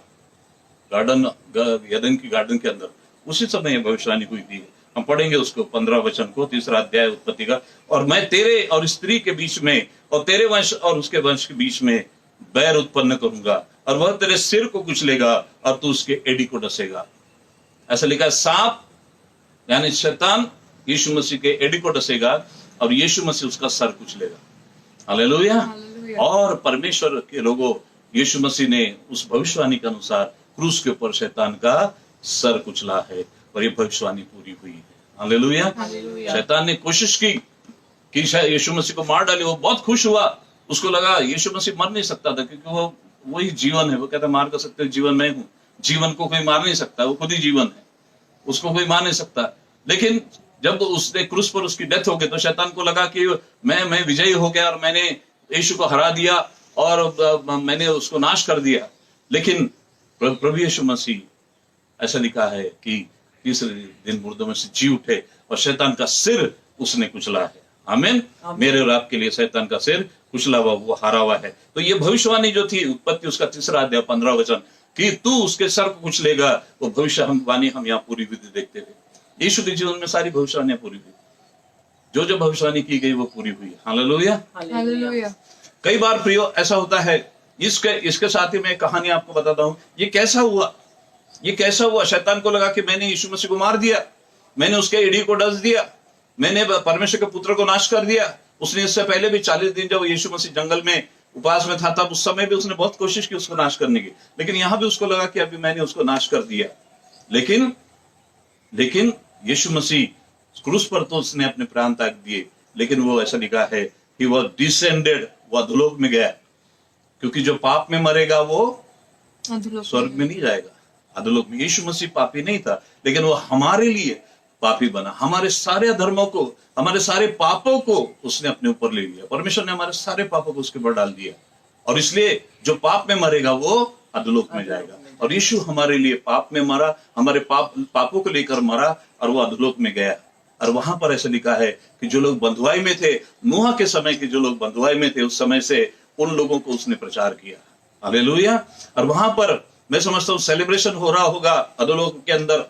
एदन की गार्डन के अंदर, उसी समय यह भविष्यवाणी हुई थी। हम पढ़ेंगे उसको 15 वचन को, 3रा अध्याय उत्पत्ति का। और मैं तेरे और स्त्री के बीच में और तेरे वंश और उसके वंश के बीच में बैर उत्पन्न करूंगा और वह तेरे सिर को कुचलेगा और तू उसके एड़ी को डसेगा। ऐसा लिखा है, सांप यानी शैतान यीशु मसीह के एड़ी को डसेगा और यीशु मसीह उसका सर कुचलेगा। हालेलुया। और परमेश्वर के लोगों, यीशु मसीह ने उस भविष्यवाणी के अनुसार क्रूस के ऊपर शैतान का सर कुचला है और ये भविष्यवाणी पूरी हुई है। हालेलुया। शैतान ने कोशिश की कि यीशु मसीह को मार डाले। वो बहुत खुश हुआ, उसको लगा यीशु मसीह मर नहीं सकता था क्योंकि वो वही जीवन है। वो कहता मार कर सकते जीवन मैं हूं, जीवन को कोई मार नहीं सकता, वो खुद ही जीवन है, उसको कोई मार नहीं सकता। लेकिन जब उसने क्रूस पर उसकी डेथ हो गई तो शैतान को लगा कि मैं विजयी हो गया और मैंने यीशु को हरा दिया और मैंने उसको नाश कर दिया। लेकिन प्रभु यीशु मसीह, ऐसा लिखा है कि 3रे दिन मुर्दों में से जी उठे और शैतान का सिर उसने कुचला है। आमीन। मेरे और आपके लिए शैतान का सिर कुचला हुआ, वो हारा हुआ है। तो ये भविष्यवाणी जो थी उत्पत्ति उसका 3रा अध्याय 15 वचन कि तू उसके सर को कुचलेगा, वो भविष्यवाणी हम यहाँ पूरी हुई देखते हुए। यीशु के जीवन में सारी भविष्यवाणियां पूरी हुई, जो भविष्यवाणी की गई वो पूरी हुई। हालेलुया। हालेलुया। कई बार प्रियो ऐसा होता है, इसके साथ ही मैं कहानी आपको बताता हूं। ये कैसा हुआ? शैतान को लगा कि मैंने यीशु मसीह को मार दिया, मैंने उसके एड़ी को डस दिया, मैंने परमेश्वर के पुत्र को नाश कर दिया। उसने इससे पहले भी 40 दिन जब यीशु मसीह जंगल में उपवास में था तब उस समय भी उसने बहुत कोशिश की उसको नाश करने की, लेकिन यहां भी उसको लगा कि अभी मैंने उसको नाश कर दिया। लेकिन यीशु मसीह क्रूस पर तो उसने अपने प्राण त्याग दिए, लेकिन वो ऐसा लिखा है कि वह डिसेंडेड, वह अधोलोक में गया, क्योंकि जो पाप में मरेगा वो स्वर्ग में नहीं जाएगा, अधोलोक में। यीशु मसीह पापी नहीं था, लेकिन वो हमारे लिए पापी बना, हमारे सारे अधर्मों को, हमारे सारे पापों को उसने अपने ऊपर ले लिया। परमेश्वर ने हमारे सारे पापों को उसके ऊपर डाल दिया, और इसलिए जो पाप में मरेगा वो अधोलोक में जाएगा। और यीशु हमारे लिए पाप में मरा, हमारे पापों को लेकर मरा, और वो अधोलोक में गया। और वहां पर ऐसा लिखा है कि जो लोग बंधुआई में थे, नूह के समय के जो लोग बंधुआई में थे, उस समय से उन लोगों को उसने प्रचार किया। हालेलुया। और वहां पर मैं समझता हूँ सेलिब्रेशन हो रहा होगा, अधोलोक के अंदर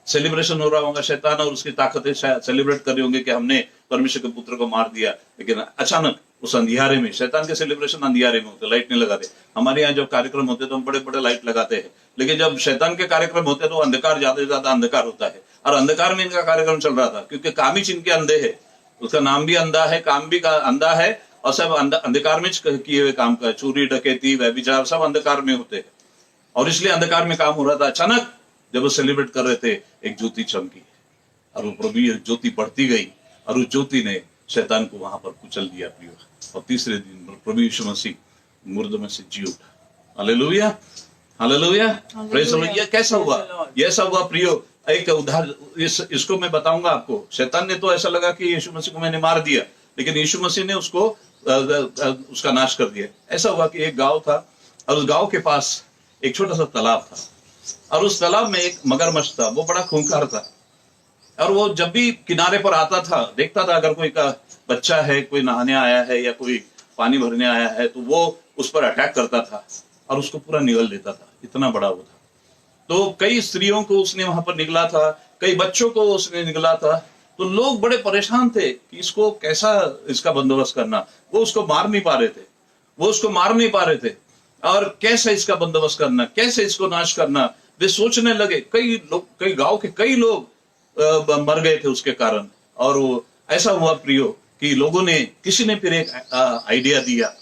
सेलिब्रेशन हो रहा होगा, शैतान और उसकी ताकतें सेलिब्रेट कर रहे होंगे कि हमने परमेश्वर के पुत्र को मार दिया। लेकिन अचानक उस अंधियारे में, शैतान के सेलिब्रेशन अंधियारे में होते, लाइट नहीं लगाते। हमारे यहाँ जब कार्यक्रम होते तो हम बड़े बड़े लाइट लगाते हैं, लेकिन जब शैतान के कार्यक्रम होते तो अंधकार, ज्यादा से ज्यादा अंधकार होता है। और अंधकार में इनका कार्यक्रम चल रहा था, क्योंकि काम ही इनके अंधे है, उसका नाम भी अंधा है, काम भी अंधा है, और सब अंधकार में किए हुए काम का, चोरी डकैती व्यभिचार सब अंधकार में होते हैं, और इसलिए अंधकार में काम हो रहा था। अचानक जब वो सेलिब्रेट कर रहे थे, एक ज्योति चमकी, और वो प्रभु ज्योति बढ़ती गई, और उस ज्योति ने शैतान को वहां पर कुचल दिया प्रियो। और तीसरे दिन प्रभु यीशु मसीह मुर्दों में से जी उठा। Hallelujah, hallelujah, praise the Lord. ये कैसा हुआ? ये ऐसा हुआ प्रियो, एक उदाहरण इसको मैं बताऊंगा आपको। शैतान ने तो ऐसा लगा कि यीशु मसीह को मैंने मार दिया, लेकिन यीशु मसीह ने उसको उसका नाश कर दिया। ऐसा हुआ कि एक गांव था, और उस गांव के पास एक छोटा सा तालाब था, और उस तालाब में एक मगरमच्छ था। वो बड़ा खूंखार था, और वो जब भी किनारे पर आता था, देखता था अगर कोई का बच्चा है, कोई नहाने आया है या कोई पानी भरने आया है, तो वो उस पर अटैक करता था और उसको पूरा निगल देता था। इतना बड़ा वो था। तो कई स्त्रियों को उसने वहां पर निगला था, कई बच्चों को उसने निगला था। तो लोग बड़े परेशान थे कि इसको कैसा, इसका बंदोबस्त करना। वो उसको मार नहीं पा रहे थे, और कैसे इसका बंदोबस्त करना, कैसे इसको नाश करना, वे सोचने लगे। कई गांव के कई लोग मर गए थे उसके कारण। और वो ऐसा हुआ प्रियो कि लोगों ने, किसी ने फिर एक आइडिया दिया।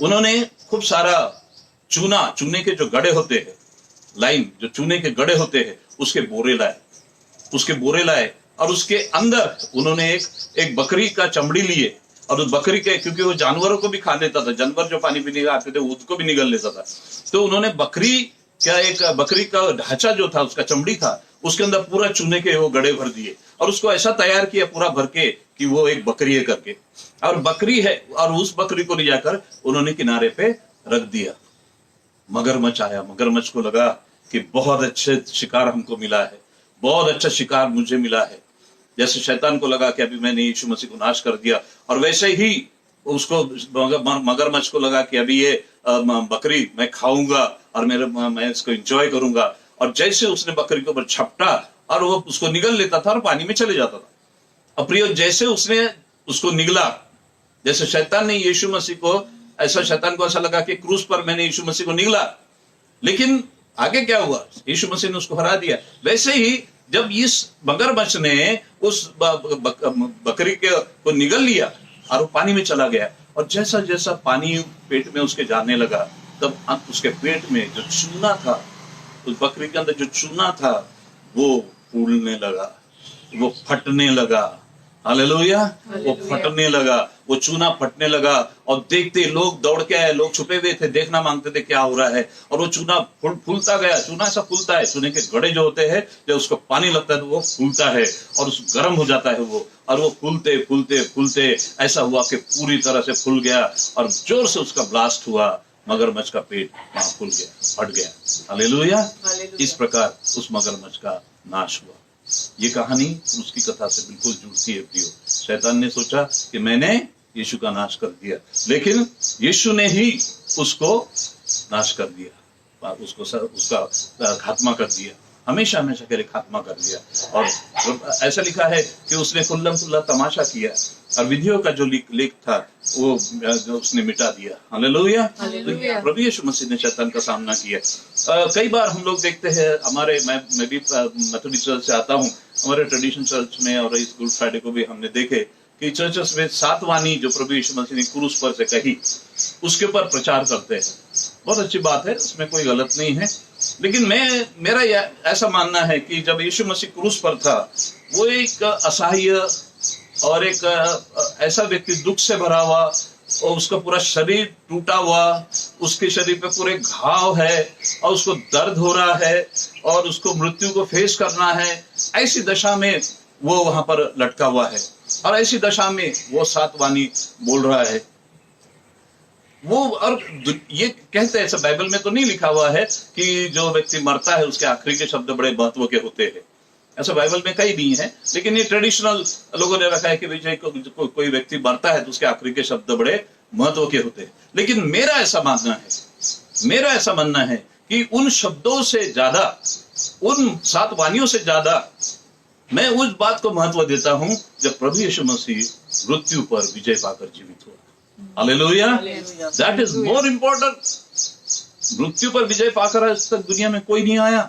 उन्होंने खूब सारा चूने के जो गड़े होते हैं, लाइन जो चूने के गड़े होते हैं, उसके बोरे लाए, और उसके अंदर उन्होंने एक बकरी का चमड़ी लिए, और उस बकरी के, क्योंकि वो जानवरों को भी खा लेता था, जानवर जो पानी पीने आते थे उसको भी निगल लेता था। तो उन्होंने बकरी का ढांचा जो था, उसका चमड़ी था, उसके अंदर पूरा चूने के वो गड़े भर दिए, और उसको ऐसा तैयार किया पूरा भर के कि वो एक बकरी है करके, और बकरी है। और उस बकरी को ले जाकर उन्होंने किनारे पे रख दिया। मगरमच्छ आया, मगरमच्छ को लगा कि बहुत अच्छे शिकार हमको मिला है, बहुत अच्छा शिकार मुझे मिला है। जैसे शैतान को लगा कि अभी मैंने यीशु मसीह को नाश कर दिया, और वैसे ही उसको, मगरमच्छ को लगा कि अभी ये बकरी मैं खाऊंगा और मैं इसको एंजॉय करूंगा। और जैसे उसने बकरी के ऊपर झपटा, और वो उसको निगल लेता था और पानी में चले जाता था। अब प्रियो, जैसे उसने उसको निगला, जैसे शैतान ने यीशु मसीह को, शैतान को ऐसा लगा कि क्रूस पर मैंने यीशु मसीह को निगला, लेकिन आगे क्या हुआ? यीशु मसीह ने उसको हरा दिया। वैसे ही जब इस मगरमच्छ ने उस बकरी को निगल लिया और वो पानी में चला गया, और जैसा जैसा पानी पेट में उसके जाने लगा, तब उसके पेट में जो चूना था, उस बकरी के अंदर जो चूना था, वो फूलने लगा, वो फटने लगा। हालेलुया, वो फटने लगा, वो चूना फटने लगा। और देखते लोग दौड़ के आए, लोग छुपे हुए थे, देखना मांगते थे क्या हो रहा है। और वो चूना फूलता गया। चूना ऐसा फूलता है, चूने के गड़े जो होते हैं, जब उसको पानी लगता है तो वो फूलता है, और उस गर्म हो जाता है वो, और वो फूलते फूलते फूलते ऐसा हुआ कि पूरी तरह से फूल गया, और जोर से उसका ब्लास्ट हुआ। मगरमच्छ का पेट वहां फूल गया, फट गया। हालेलुया। इस प्रकार उस मगरमच्छ का नाश हुआ। ये कहानी उसकी कथा से बिल्कुल जुड़ती है प्रियो। शैतान ने सोचा कि मैंने यीशु का नाश कर दिया, लेकिन यीशु ने ही उसको नाश कर दिया, उसका खात्मा कर दिया, हमेशा हमेशा के लिए खात्मा कर दिया। और ऐसा लिखा है कि उसने खुल्ला तमाशा किया, और विधियों का जो लेख था वो उसने मिटा दिया। हालेलुया। प्रभु यीशु मसीह ने शैतान का सामना किया। कई बार हम लोग देखते हैं, मैं भी मेथोडिस्ट चर्च से आता हूँ, हमारे ट्रेडिशन चर्च में, और इस गुड फ्राइडे को भी हमने देखे कि चर्चेस में 7 वाणी जो प्रभु यीशु मसीह ने क्रूस पर से कही उसके ऊपर प्रचार करते हैं। बहुत अच्छी बात है, उसमें कोई गलत नहीं है। लेकिन मेरा ऐसा मानना है कि जब यीशु मसीह क्रूस पर था, वो एक असहाय और एक ऐसा व्यक्ति दुख से भरा हुआ, और उसका पूरा शरीर टूटा हुआ, उसके शरीर पे पूरे घाव है और उसको दर्द हो रहा है और उसको मृत्यु को फेस करना है। ऐसी दशा में वो वहां पर लटका हुआ है और ऐसी दशा में वो 7 वाणी बोल रहा है। वो और ये कहते हैं, ऐसा बाइबल में तो नहीं लिखा हुआ है कि जो व्यक्ति मरता है उसके आखिरी के शब्द बड़े महत्व के होते हैं, ऐसा बाइबल में कहीं नहीं है। लेकिन ये ट्रेडिशनल लोगों ने रखा है कि कोई व्यक्ति मरता है तो उसके आखिरी के शब्द बड़े महत्व के होते हैं। लेकिन मेरा ऐसा मानना है कि उन शब्दों से ज्यादा, उन 7 वाणियों से ज्यादा मैं उस बात को महत्व देता हूं जब प्रभु यीशु मसीह मृत्यु पर विजय पाकर जीवित हुआ। Hallelujah, that is more important. मृत्यु पर विजय पाकर आज तक दुनिया में कोई नहीं आया,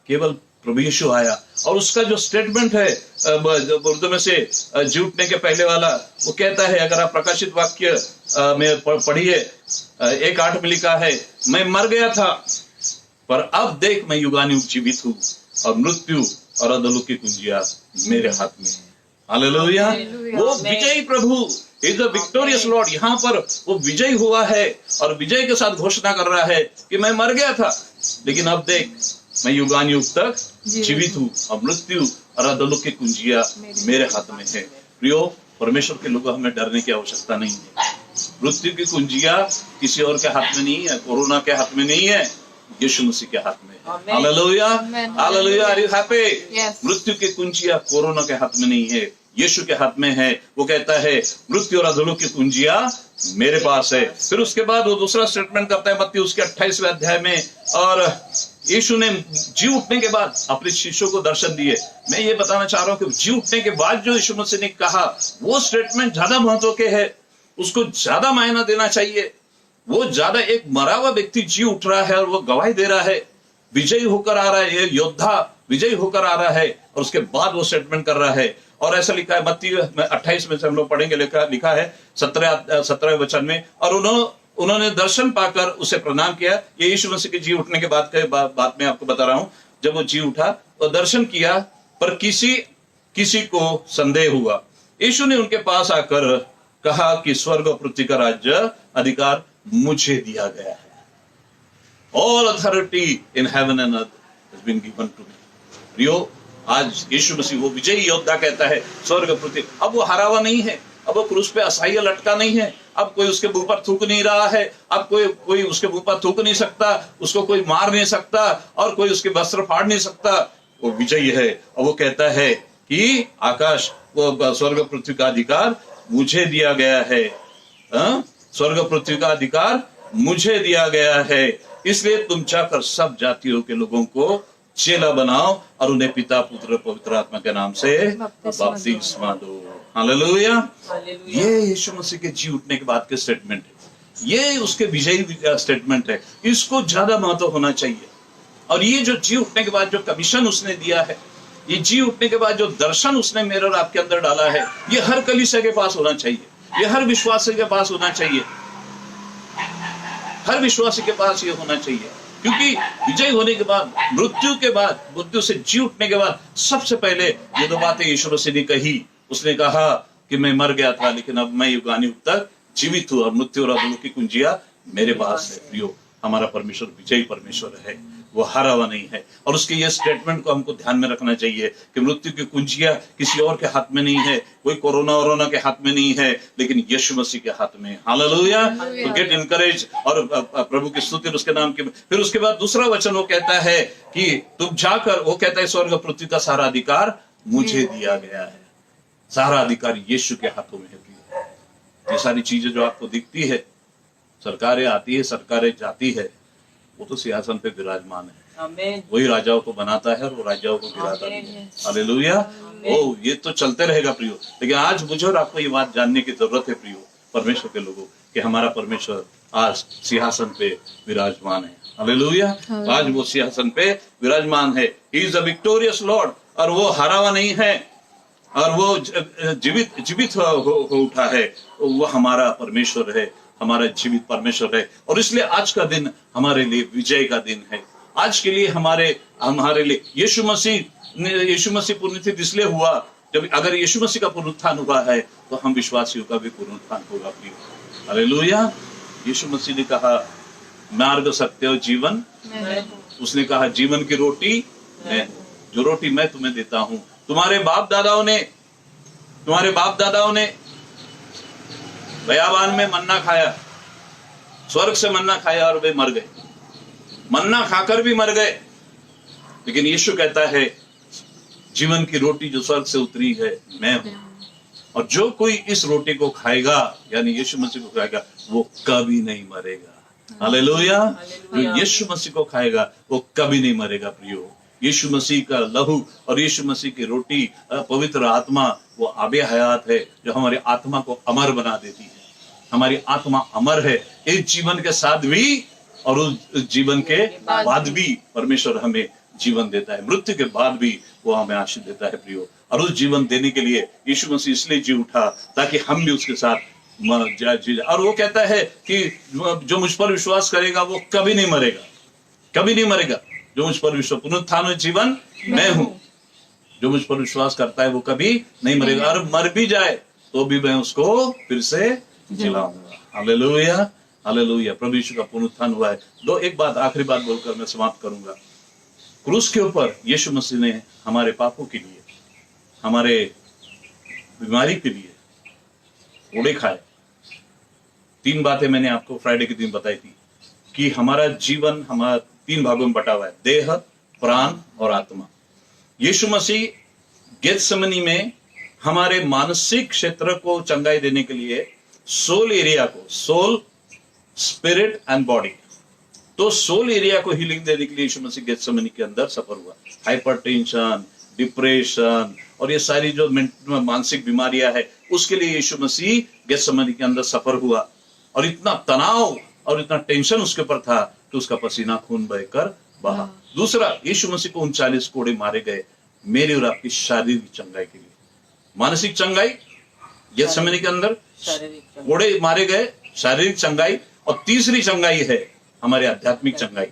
केवल प्रभु यीशु आया। और उसका जो स्टेटमेंट है उर्दू में से जी उठने के पहले वाला, वो कहता है, अगर आप प्रकाशित वाक्य में पढ़िए 1:8 में लिखा है, मैं मर गया था पर अब देख मैं युगानुयुग जीवित हूँ और मृत्यु और अधोलोक की कुंजियां मेरे हाथ में है। हालेलुया, वो विजयी प्रभु इज द विक्टोरियस लॉर्ड। यहाँ पर वो विजयी हुआ है और विजय के साथ घोषणा कर रहा है कि मैं मर गया था लेकिन अब देख मैं युगानुयुग तक जीवित हूँ और मृत्यु और अधोलोक की कुंजियां मेरे हाथ में है। प्रियो, परमेश्वर के लोगों, हमें डरने की आवश्यकता नहीं है। मृत्यु की कुंजियां किसी और के हाथ में नहीं है, कोरोना के हाथ में नहीं है, यीशु मसीह के हाथ में है। Hallelujah, hallelujah, are you happy? मृत्यु की कुंजियां कोरोना के हाथ में नहीं है, यीशु के हाथ में है। वो कहता है मृत्यु और अधोलोक की कुंजियां मेरे पास है। फिर उसके बाद वो दूसरा स्टेटमेंट करता है मत्ती उसके 28वें अध्याय में, और यीशु ने जी उठने के बाद अपने शिष्यों को दर्शन दिए। मैं ये बताना चाह रहा हूं कि जी उठने के बाद जो यीशु मसीह ने कहा वो स्टेटमेंट ज्यादा महत्व के है, उसको ज्यादा मायना देना चाहिए। वो ज्यादा, एक मरा हुआ व्यक्ति जी उठ रहा है और वो गवाही दे रहा है, विजयी होकर आ रहा है, ये योद्धा विजयी होकर आ रहा है, और उसके बाद वो स्टेटमेंट कर रहा है। और ऐसा लिखा है मत्ती 28 में से हम लोग पढ़ेंगे, लिखा है 17वें वचन में, और उन्होंने दर्शन पाकर उसे प्रणाम किया। ये यीशु मसीह के जी उठने के बाद में आपको बता रहा हूं। जब वो जी उठा और दर्शन किया, पर किसी को संदेह हुआ। यीशु ने उनके पास आकर कहा कि स्वर्ग और पृथ्वी का राज्य अधिकार मुझे दिया गया है। All authority in heaven and earth has been given to me. प्रियो, आज यीशु मसीह वो विजयी योद्धा कहता है, स्वर्ग पृथ्वी। अब वो हारा हुआ नहीं है, अब वो क्रूस पे असहाय लटका नहीं है, अब कोई उसके मुंह पर थूक नहीं रहा है, अब कोई उसके मुंह पर थूक नहीं सकता, उसको कोई मार नहीं सकता और कोई उसके वस्त्र फाड़ नहीं सकता। वो विजयी है और वो कहता है कि आकाश, वो स्वर्ग पृथ्वी का अधिकार मुझे दिया गया है। स्वर्ग पृथ्वी का अधिकार मुझे दिया गया है, इसलिए तुम जाकर सब जातियों के लोगों को चेला बनाओ और उन्हें पिता, पुत्र, पवित्र आत्मा के नाम से बपतिस्मा दो। हालेलुया। ये यीशु मसीह के जी उठने के बाद के स्टेटमेंट है, ये उसके विजयी स्टेटमेंट है। इसको ज्यादा महत्व होना चाहिए। और ये जो जी उठने के बाद जो कमीशन उसने दिया है, ये जी उठने के बाद जो दर्शन उसने मेरे और आपके अंदर डाला है, ये हर कलीसिया के पास होना चाहिए, ये हर विश्वासी के पास होना चाहिए, हर विश्वासी के पास ये होना चाहिए। क्योंकि विजय होने के बाद, मृत्यु के बाद, मृत्यु से जी उठने के बाद सबसे पहले ये 2 बातें यीशु मसीह ने कही। उसने कहा कि मैं मर गया था लेकिन अब मैं युगानुयुग तक जीवित हूं और मृत्यु और अधोलोक की कुंजियां मेरे पास है। प्रियो, हमारा परमेश्वर विजयी परमेश्वर है, वो हारा हुआ नहीं है। और उसके ये स्टेटमेंट को हमको ध्यान में रखना चाहिए कि मृत्यु की कुंजियां किसी और के हाथ में नहीं है, कोई कोरोना के हाथ में नहीं है, लेकिन यीशु मसीह के हाथ में। हालेलुया। तो गेट इनकरेज और प्रभु की स्तुति उसके नाम की। फिर उसके बाद दूसरा वचन वो कहता है कि तुम जाकर, वो कहता है स्वर्ग पृथ्वी का सारा अधिकार मुझे दिया गया है। सारा अधिकार यीशु के हाथों में है। ये सारी चीजें जो आपको दिखती है, सरकारें आती है, सरकारें जाती है, वो तो सिंहासन पे विराजमान है। वही राजाओं को बनाता है और वो राजाओं को गिराता नहीं है। हालेलुया। ओ, ये तो चलते रहेगा प्रियो। लेकिन आज मुझे और आपको ये बात जानने की जरूरत है प्रियो, परमेश्वर के लोगों, कि हमारा परमेश्वर आज सिंहासन पे विराजमान है। हालेलुया। आज वो सिंहासन पे विराजमान है। He is a victorious Lord, और वो हारा हुआ नहीं है। और वो जीवित हो उठा है, वो हमारा परमेश्वर है, हमारा जीवित परमेश्वर है। और इसलिए आज का दिन हमारे लिए विजय का दिन है। आज के लिए हमारे लिए यीशु मसीह पुनरुत्थित इसलिए हुआ, जब अगर यीशु मसीह का पुनरुत्थान हुआ है तो हम विश्वासियों का भी पुनरुत्थान होगा प्रिय। हालेलुया। यीशु मसीह ने कहा मार्ग, सत्य और जीवन मैं उसने कहा जीवन की रोटी मैं हूं, जो रोटी मैं तुम्हें देता हूं। तुम्हारे बाप दादाओं ने बयाबान में मन्ना खाया, स्वर्ग से मन्ना खाया और वे मर गए, मन्ना खाकर भी मर गए। लेकिन यीशु कहता है जीवन की रोटी जो स्वर्ग से उतरी है मैं हूं, और जो कोई इस रोटी को खाएगा, यानी यीशु मसीह को खाएगा, वो कभी नहीं मरेगा। हालेलुया। जो यीशु मसीह को खाएगा वो कभी नहीं मरेगा प्रियो। यीशु मसीह का लहू और यीशु मसीह की रोटी, पवित्र आत्मा, वो आबे हयात है जो हमारी आत्मा को अमर बना देती है। हमारी आत्मा अमर है इस जीवन के साथ भी और उस जीवन के बाद भी। परमेश्वर हमें जीवन देता है, मृत्यु के बाद भी वो हमें आशीष देता है प्रियो। और उस जीवन देने के लिए यीशु मसीह इसलिए जी उठा ताकि हम भी उसके साथ जी। और वो कहता है कि जो मुझ पर विश्वास करेगा वो कभी नहीं मरेगा, कभी नहीं मरेगा। जो मुझ पर विश्वास, पुनरुत्थान और जीवन मैं हूं, जो मुझ पर विश्वास करता है वो कभी नहीं मरेगा, और मर भी जाए तो भी मैं उसको फिर से जिलाऊंगा। Hallelujah, hallelujah. प्रभु यीशु का पुनरुत्थान हुआ है। एक बात, आखिरी बात बोलकर मैं समाप्त करूंगा। क्रूस के ऊपर यीशु मसीह ने हमारे पापों के लिए, हमारे बीमारी के लिए कोड़े खाए। 3 बातें मैंने आपको फ्राइडे के दिन बताई थी कि हमारा जीवन 3 भागों में बटा हुआ है, देह, प्राण और आत्मा। यीशु मसीह गेत्सेमनी में हमारे मानसिक क्षेत्र को चंगाई देने के लिए सोल एरिया को, सोल, स्पिरिट एंड बॉडी, तो सोल एरिया को हीलिंग देने के लिए यीशु मसीह गेत्सेमनी के अंदर सफर हुआ। हाइपरटेंशन, डिप्रेशन और ये सारी जो मानसिक बीमारियां है, उसके लिए यीशु मसीह गेत्सेमनी के अंदर सफर हुआ। और इतना तनाव और इतना टेंशन उसके ऊपर था कि उसका पसीना खून बहकर बहा। दूसरा, यीशु मसीह को 39 कोड़े मारे गए मेरी और आपकी शारीरिक चंगाई के लिए। मानसिक चंगाई गेत्सेमनी के अंदर, कोड़े मारे गए, शारीरिक चंगाई, और तीसरी चंगाई है हमारे आध्यात्मिक चंगाई।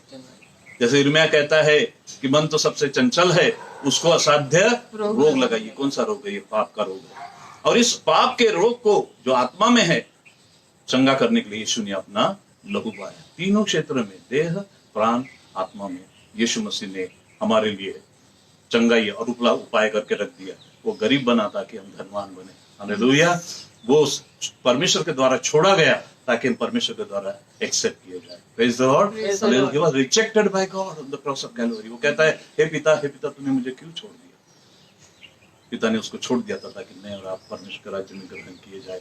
जैसे यिर्मयाह कहता है कि मन तो सबसे चंचल है, उसको असाध्य रोग लगाइए। कौन सा रोग है? ये पाप का रोग है। और इस पाप के रोग को जो आत्मा में है, चंगा करने के लिए यीशु ने अपना लहू बहाया। तीनों क्षेत्र में, देह, प्राण, आत्मा में यीशु मसीह ने हमारे लिए चंगाई और उपाय करके रख दिया। वो गरीब बना ताकि हम धनवान बने। हालेलुया। वो परमेश्वर के द्वारा छोड़ा गया ताकि हम परमेश्वर के द्वारा एक्सेप्ट किए जाए। Praise the Lord. Hallelujah. He was rejected by God on the cross of Calvary. वो कहता है, हे पिता तूने मुझे क्यों छोड़ दिया? पिता ने उसको छोड़ दिया था ताकि मैं और आप परमेश्वर के राज्य में ग्रहण किए जाए।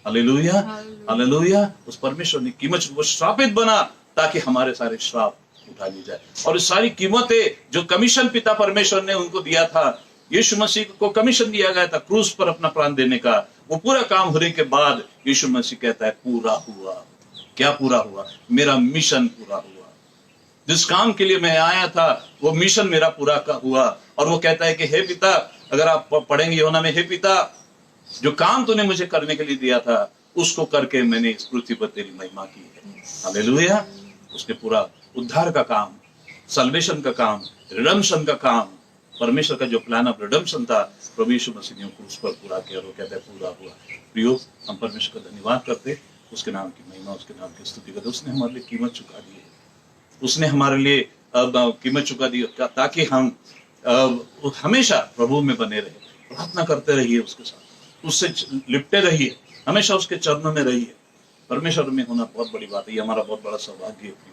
Hallelujah, hallelujah. उस परमेश्वर ने कीमत, वो श्रापित बना ताकि हमारे सारे श्राप उठा ली जाए। और सारी कीमतें जो कमीशन पिता परमेश्वर ने उनको दिया था, यीशु मसीह को कमीशन दिया गया था क्रूस पर अपना प्राण देने का, वो पूरा काम होने के बाद यीशु मसीह कहता है पूरा हुआ। क्या पूरा हुआ? मेरा मिशन पूरा हुआ। जिस काम के लिए मैं आया था वो मिशन मेरा पूरा हुआ। और वो कहता है कि हे पिता, अगर आप पढ़ेंगे यूहन्ना में, हे पिता, जो काम तूने मुझे करने के लिए दिया था उसको करके मैंने इस पृथ्वी पर तेरी महिमा की है। हालेलुया। उसने पूरा उद्धार का काम, सल्वेशन का काम, रिडेम्पशन का काम, परमेश्वर का जो प्लान ऑफ रिडेम्पशन था, प्रभु यीशु मसीह ने उस पर पूरा किया। और वो कहता है पूरा हुआ। प्रियो, हम परमेश्वर का धन्यवाद करते, उसके नाम की महिमा, उसके नाम की स्तुति करते। उसने हमारे लिए कीमत चुका दी है। उसने हमारे लिए कीमत चुका दी ताकि हम हमेशा प्रभु में बने रहे। प्रार्थना करते रहिए उसके साथ, उससे लिपटे रहिए, हमेशा उसके चरणों में रहिए। परमेश्वर में होना बहुत बड़ी बात है। ये हमारा बहुत बड़ा सौभाग्य है।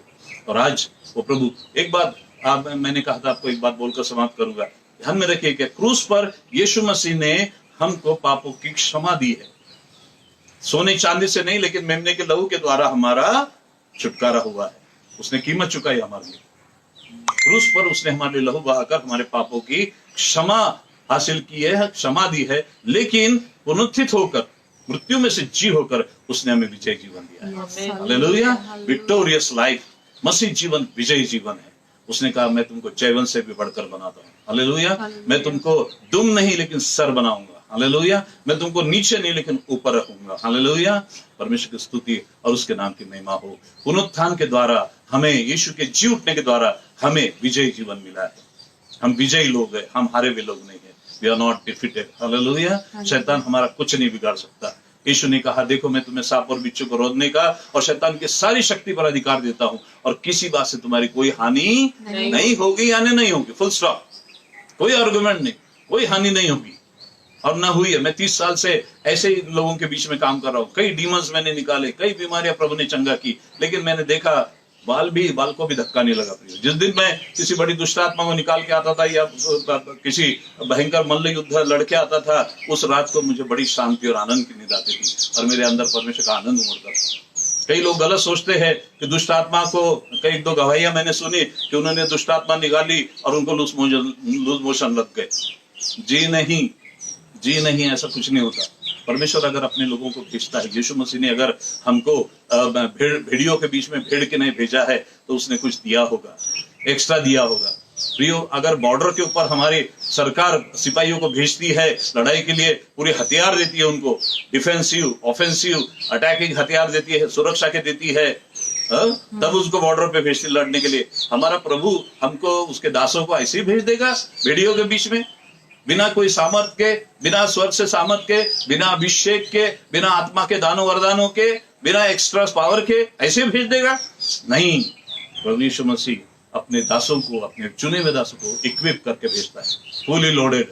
और आज वो प्रभु, एक बात मैंने कहा था आपको, एक बात बोलकर समाप्त करूंगा। ध्यान में रखिए कि क्रूस पर यीशु मसीह ने हमको पापों की क्षमा दी है। सोने चांदी से नहीं, लेकिन मेमने के लहू के द्वारा हमारा छुटकारा हुआ है। उसने कीमत चुकाई हमारे लिए। क्रूस पर उसने हमारे लिए लहू बहाकर हमारे पापों की क्षमा हासिल की है, क्षमा दी है। लेकिन पुनरुत्थित होकर, मृत्यु में से जी होकर उसने हमें विजय जीवन दिया है। हालेलुया। विक्टोरियस लाइफ, मसीह जीवन विजयी जीवन है। उसने कहा, मैं तुमको जयवंत से भी बढ़कर बनाता हूँ। हालेलुया। मैं तुमको दुम नहीं लेकिन सर बनाऊंगा। हालेलुया। मैं तुमको नीचे नहीं लेकिन ऊपर रखूंगा। हालेलुया। परमेश्वर की स्तुति और उसके नाम की महिमा हो। पुनरुत्थान के द्वारा हमें, यीशु के जी उठने के द्वारा हमें विजयी जीवन मिला है। हम विजयी लोग हैं, हम हारे हुए लोग नहीं है। We are not defeated. Hallelujah. शैतान हमारा कुछ नहीं बिगाड़ सकता। यीशु ने कहा, देखो मैं तुम्हें सांप और बिच्छू को रोकने का और शैतान की सारी शक्ति पर अधिकार देता हूं और किसी बात से तुम्हारी कोई हानि नहीं होगी, यानी नहीं होगी। Full stop. कोई आर्गुमेंट नहीं, कोई हानि नहीं होगी और ना हुई है। मैं 30 साल से ऐसे ही लोगों के बीच में काम कर रहा हूँ। कई डीमंस मैंने निकाले, कई बीमारियां प्रभु ने चंगा की, लेकिन मैंने देखा बाल को भी धक्का नहीं लगा। जिस दिन मैं किसी बड़ी दुष्टात्मा को निकाल के आता था या किसी भयंकर मल्ल युद्ध लड़के आता था, उस रात को मुझे बड़ी शांति और आनंद की नींद आती थी और मेरे अंदर परमेश्वर का आनंद उमड़ता था। कई लोग गलत सोचते हैं कि दुष्टात्मा को, कई 2 गवाहियां मैंने सुनी कि उन्होंने दुष्टात्मा निकाली और उनको लूज मोशन लग गए। जी नहीं, ऐसा कुछ नहीं होता। परमेश्वर अगर अपने लोगों को भेजता है, यीशु मसीह ने अगर हमको भेड़ियों के बीच में भेड़ के नहीं भेजा है तो उसने कुछ दिया होगा, एक्स्ट्रा दिया होगा। प्रियो, अगर बॉर्डर के ऊपर हमारी सरकार सिपाहियों को भेजती है लड़ाई के लिए, पूरे हथियार देती है उनको, डिफेंसिव, ऑफेंसिव, अटैकिंग हथियार देती है, सुरक्षा के देती है, तब उसको बॉर्डर पे भेजती लड़ने के लिए। हमारा प्रभु हमको, उसके दासों को ऐसे ही भेज देगा भेड़ियों के बीच में, बिना कोई सामर्थ के, बिना स्वर्ग से सामर्थ के, बिना अभिषेक के, बिना आत्मा के दानों वरदानों के, बिना एक्स्ट्रा पावर के ऐसे भेज देगा? नहीं। प्रभु यीशु मसीह अपने दासों को, अपने चुने हुए दासों को इक्विप करके भेजता है, फुली लोडेड।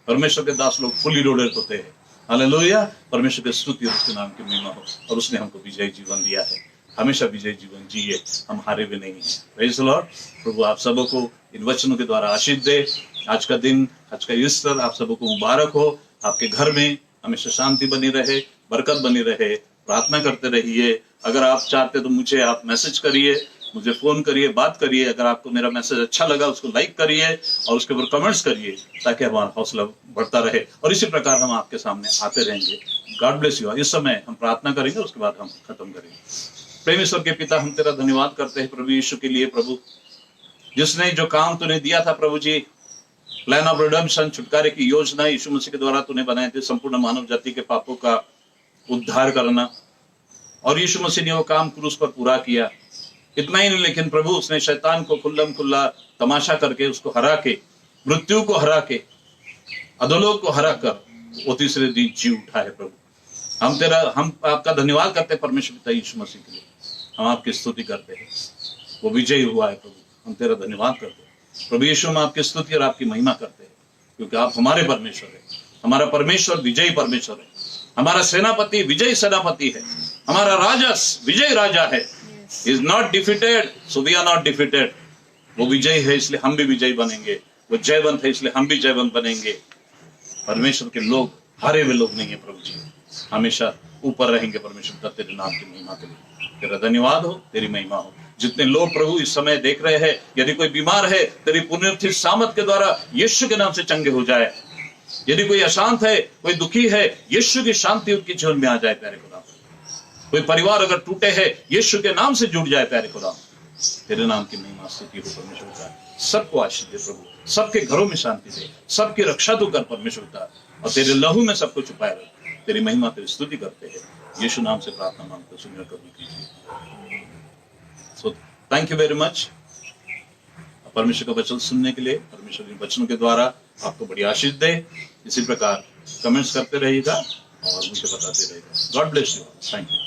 परमेश्वर के दास लोग फुली लोडेड होते हैं। हालेलुया। परमेश्वर की स्तुति और उसके नाम की महिमा हो। और उसने हमको विजयी जीवन दिया है, हमेशा विजयी जीवन जिए, हम हारे हुए नहीं हैं। Praise the Lord. प्रभु आप सबको इन वचनों के द्वारा आशीष दे। आज का दिन, आज का ईस्टर आप सबको मुबारक हो। आपके घर में हमेशा शांति बनी रहे, बरकत बनी रहे। प्रार्थना करते रहिए। अगर आप चाहते तो मुझे आप मैसेज करिए, मुझे फोन करिए, बात करिए। अगर आपको मेरा मैसेज अच्छा लगा उसको लाइक करिए और उसके ऊपर कमेंट्स करिए, ताकि हमारा हौसला बढ़ता रहे और इसी प्रकार हम आपके सामने आते रहेंगे। God bless you. इस समय हम प्रार्थना करेंगे, उसके बाद हम खत्म करेंगे। प्रेम ईश्वर के पिता, हम तेरा धन्यवाद करते हैं प्रभु यीशु के लिए। प्रभु, जिसने जो काम तूने दिया था प्रभु जी, प्लान ऑफ रिडेम्पशन, छुटकारे की योजना यीशु मसीह के द्वारा तूने बनाए थे, संपूर्ण मानव जाति के पापों का उद्धार करना, और यीशु मसीह ने वो काम क्रूस पर पूरा किया। इतना ही नहीं, लेकिन प्रभु उसने शैतान को खुल्लम खुल्ला तमाशा करके, उसको हरा के, मृत्यु को हरा के, अधोलोक को हरा कर वो तीसरे दिन जी उठा है। प्रभु हम आपका धन्यवाद करते हैं परमेश्वर पिता यीशु मसीह के लिए। हम आपकी स्तुति करते हैं, वो विजयी हुआ है। प्रभु हम तेरा धन्यवाद करते हैं। प्रभु यीशु, हम आपकी स्तुति और आपकी महिमा करते हैं, क्योंकि आप हमारे परमेश्वर है। हमारा परमेश्वर विजयी परमेश्वर है। हमारा सेनापति विजयी सेनापति है। हमारा राजा विजयी राजा है। Is not defeated, so we are not defeated. वो विजयी है, इसलिए हम भी विजयी बनेंगे। वो जयवंत है, इसलिए हम भी जयवंत बनेंगे। परमेश्वर के लोग हारे हुए लोग नहीं है प्रभु जी, हमेशा ऊपर रहेंगे। परमेश्वर तेरे नाम की महिमा के लिए तेरा धन्यवाद हो, तेरी महिमा हो। जितने लोग प्रभु इस समय देख रहे हैं, यदि कोई बीमार है, तेरी पुनरुत्थित सामर्थ के द्वारा यीशु के नाम से चंगे हो जाए। यदि कोई अशांत है, कोई दुखी है, यीशु की शांति उनके जीवन में आ जाए प्यारे खुदा। कोई परिवार अगर टूटे है, यीशु के नाम से जुड़ जाए प्यारे खुदा। तेरे नाम की महिमा स्तुति हो परमेश्वर का। सबको आशीष दे प्रभु, सबके घरों में शांति दे, सबकी रक्षा तो कर परमेश्वर का, और तेरे लहू में सबको छुपाए रख। तेरी महिमा तेरी स्तुति करते हैं, यीशु नाम से प्रार्थना मांगते सुनिए कबूल कीजिए। So thank you very much परमेश्वर का वचन सुनने के लिए। परमेश्वर के वचनों के द्वारा आपको बड़ी आशीष दे। इसी प्रकार कमेंट्स करते रहिएगा और मुझे बताते रहिएगा। God bless you. Thank you.